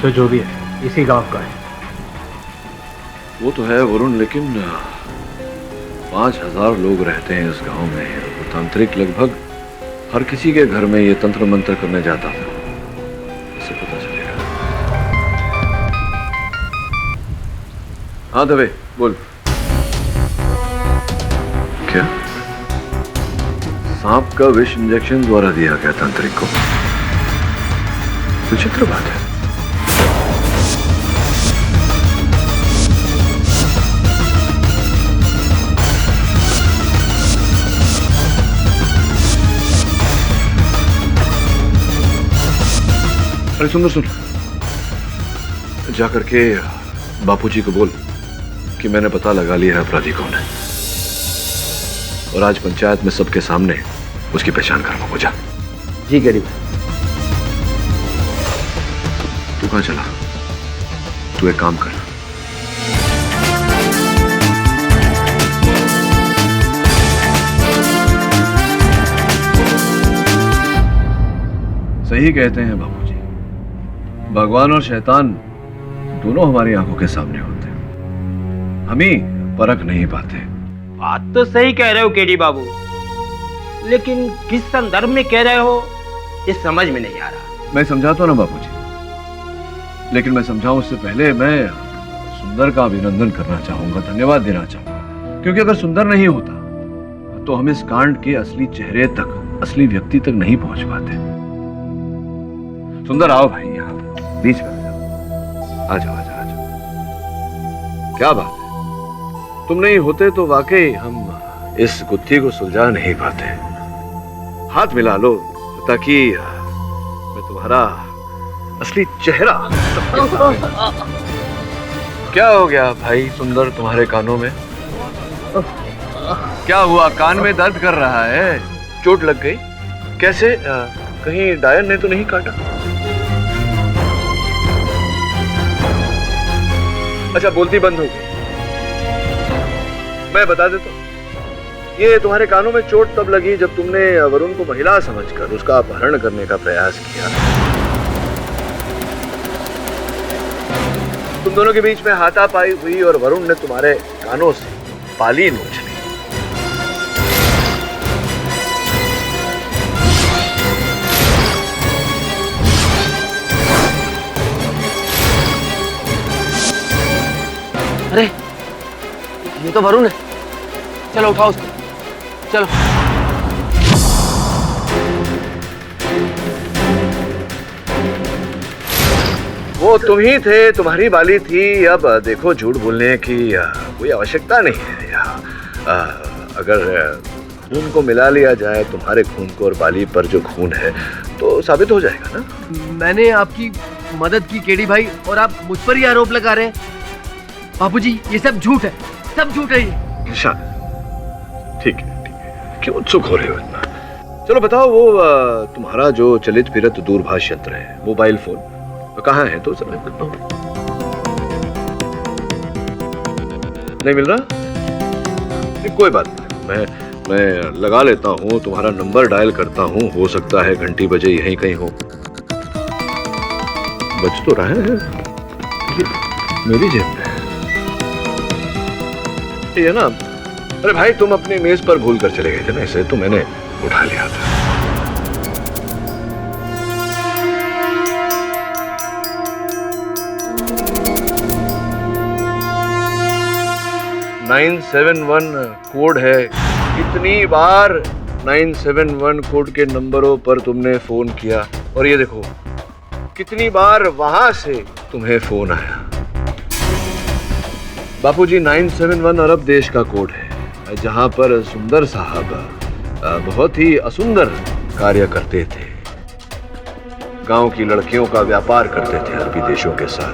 तो जो भी है इसी गांव का है। वो तो है वरुण, लेकिन 5000 लोग रहते हैं इस गांव में। वो तांत्रिक लगभग हर किसी के घर में ये तंत्र मंत्र करने जाता था। इससे पता चलेगा। हाँ दवे बोल। क्या सांप का विष इंजेक्शन द्वारा दिया गया तांत्रिक को? विचित्र बात है। अरे सुंदर सुन, जाकर के बापूजी को बोल कि मैंने पता लगा लिया है अपराधी कौन है, और आज पंचायत में सबके सामने उसकी पहचान करवा। हो जा। जी गरीब। तू कहां चला? तू एक काम कर, सही कहते हैं बापूजी, भगवान और शैतान दोनों हमारी आंखों के सामने होते हैं, हम ही परख नहीं पाते। बात तो सही कह रहे हो केडी बाबू, लेकिन किस संदर्भ में कह रहे हो ये समझ में नहीं आ रहा। मैं समझाता हूं ना बापूजी, लेकिन मैं समझाऊं उससे पहले मैं सुंदर का अभिनंदन करना चाहूंगा, धन्यवाद देना चाहूंगा, क्योंकि अगर सुंदर नहीं होता तो हम इस कांड के असली चेहरे तक, असली व्यक्ति तक नहीं पहुंच पाते। सुंदर आओ भाई, यहाँ बीच में आ जाओ। आ जाओ। क्या बात है, तुम नहीं होते तो वाकई हम इस गुत्थी को सुलझा नहीं पाते। हाथ मिला लो ताकि मैं तुम्हारा असली चेहरा। क्या हो गया भाई सुंदर तुम्हारे कानों में? क्या हुआ? कान में दर्द कर रहा है? चोट लग गई? कैसे? कहीं डायन ने तो नहीं काटा? अच्छा, बोलती बंद हो गई। मैं बता देता हूं, ये तुम्हारे कानों में चोट तब लगी जब तुमने वरुण को महिला समझकर उसका अपहरण करने का प्रयास किया। तुम दोनों के बीच में हाथापाई हुई और वरुण ने तुम्हारे कानों से पाली नोच ली। अरे ये तो वरुण है। चलो उठाओ उसको, चलो। वो तुम ही थे, तुम्हारी बाली थी। अब देखो, झूठ बोलने की कोई आवश्यकता नहीं है यहाँ। अगर खून को मिला लिया जाए, तुम्हारे खून को और बाली पर जो खून है, तो साबित हो जाएगा ना। मैंने आपकी मदद की केडी भाई, और आप मुझ पर ही आरोप लगा रहे हैं। बापूजी ये सब झूठ है, सब झूठ है ये। निशान, ठीक है, क्यों उत्सुक हो रहे हो इतना? चलो बताओ, वो तुम्हारा जो चलित फिरत दूरभाष यंत्र है, मोबाइल फोन, तो कहाँ है? तो समय नहीं मिल रहा? नहीं, कोई बात नहीं, मैं लगा लेता हूँ, तुम्हारा नंबर डायल करता हूँ, हो सकता है घंटी बजे यहीं कहीं हो। बज तो रहा है, मेरी जेब में ये ना। अरे भाई, तुम अपनी मेज पर भूल कर चले गए थे ना, इसे तो मैंने उठा लिया था। (971) कोड है। कितनी बार 971 कोड के नंबरों पर तुमने फोन किया, और ये देखो कितनी बार वहां से तुम्हें फोन आया। बापूजी, 971 अरब देश का कोड है, जहां पर सुंदर साहब बहुत ही असुंदर कार्य करते थे। गांव की लड़कियों का व्यापार करते थे अरबी देशों के साथ।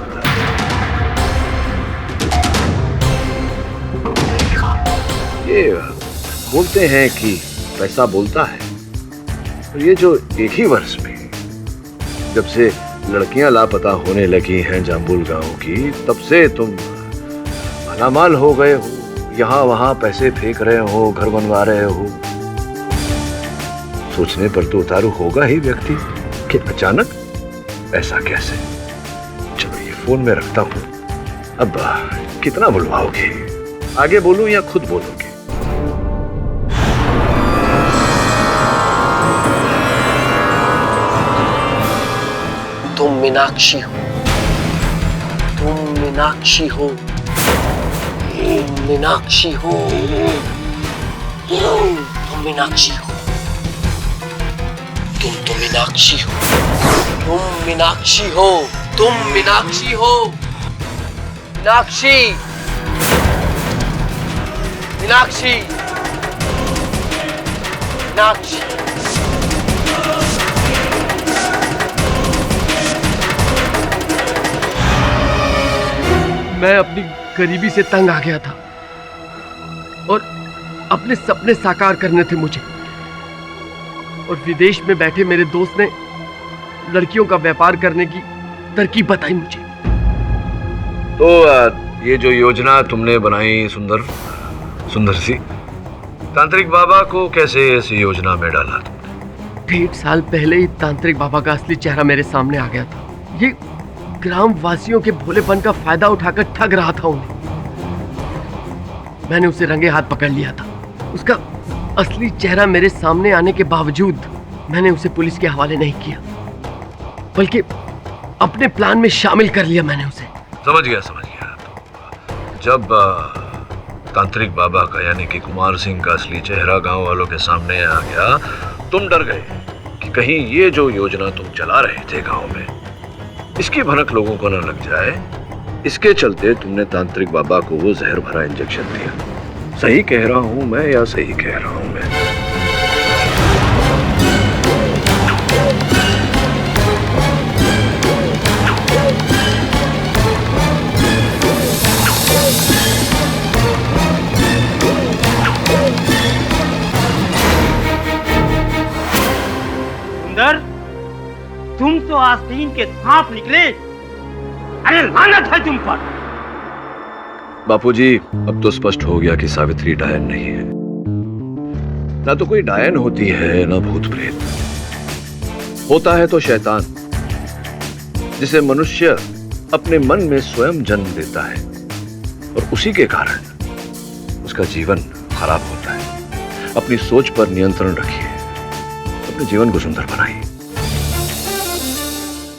ये बोलते हैं कि पैसा बोलता है, और ये जो एक ही वर्ष में जब से लड़कियां लापता होने लगी हैं जाम्बुल गांव की, तब से तुम मालामाल हो गए हो, यहाँ वहां पैसे फेंक रहे हो, घर बनवा रहे हो। सोचने पर तो उतारू होगा ही व्यक्ति कि अचानक ऐसा कैसे। चलो ये फोन में रखता हूं। अब कितना बुलवाओगे? आगे बोलूं या खुद बोलोगे? तुम मीनाक्षी हो, तुम मीनाक्षी हो, तुम मीनाक्षी हो, तुम मीनाक्षी हो, तुम तो मीनाक्षी हो, तुम मीनाक्षी हो, तुम मीनाक्षी हो, मीनाक्षी, मीनाक्षी, मीनाक्षी। मैं अपनी गरीबी से तंग आ गया था, और अपने सपने साकार करने थे मुझे, और विदेश में बैठे मेरे दोस्त ने लड़कियों का व्यापार करने की तरकीब बताई मुझे। तो ये जो योजना तुमने बनाई सुंदर सी, तांत्रिक बाबा को कैसे इस योजना में डाला तुमने? 1.5 साल पहले ही तांत्रिक बाबा का असली चेहरा मेरे सामने आ गया था। ये ग्राम वासियों के भोलेपन का फायदा उठाकर ठग रहा था उन्हें। मैंने उसे रंगे हाथ पकड़ लिया था। उसका असली चेहरा मेरे सामने आने के बावजूद मैंने उसे पुलिस के हवाले नहीं किया, बल्कि अपने प्लान में शामिल कर लिया मैंने उसे। समझ गया। जब तांत्रिक बाबा का यानी कि कुमार सिंह का असली चेहरा गांव वालों के सामने आ गया, तुम डर गए कि कहीं ये जो योजना तुम चला रहे थे गांव में, इसकी भनक लोगों को न लग जाए। इसके चलते तुमने तांत्रिक बाबा को वो जहर भरा इंजेक्शन दिया। सही कह रहा हूं मैं या सही कह रहा हूं मैं? सुंदर, तुम तो आस्तीन के सांप निकले। अरे लानत है तुम पर। बापूजी, अब तो स्पष्ट हो गया कि सावित्री डायन नहीं है। ना तो कोई डायन होती है, ना भूत प्रेत। होता है तो शैतान, जिसे मनुष्य अपने मन में स्वयं जन्म देता है, और उसी के कारण उसका जीवन खराब होता है। अपनी सोच पर नियंत्रण रखिए, अपने जीवन को सुंदर बनाइए।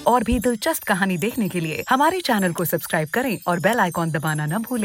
और भी दिलचस्प कहानी देखने के लिए हमारे चैनल को सब्सक्राइब करें और बेल आइकॉन दबाना न भूलें।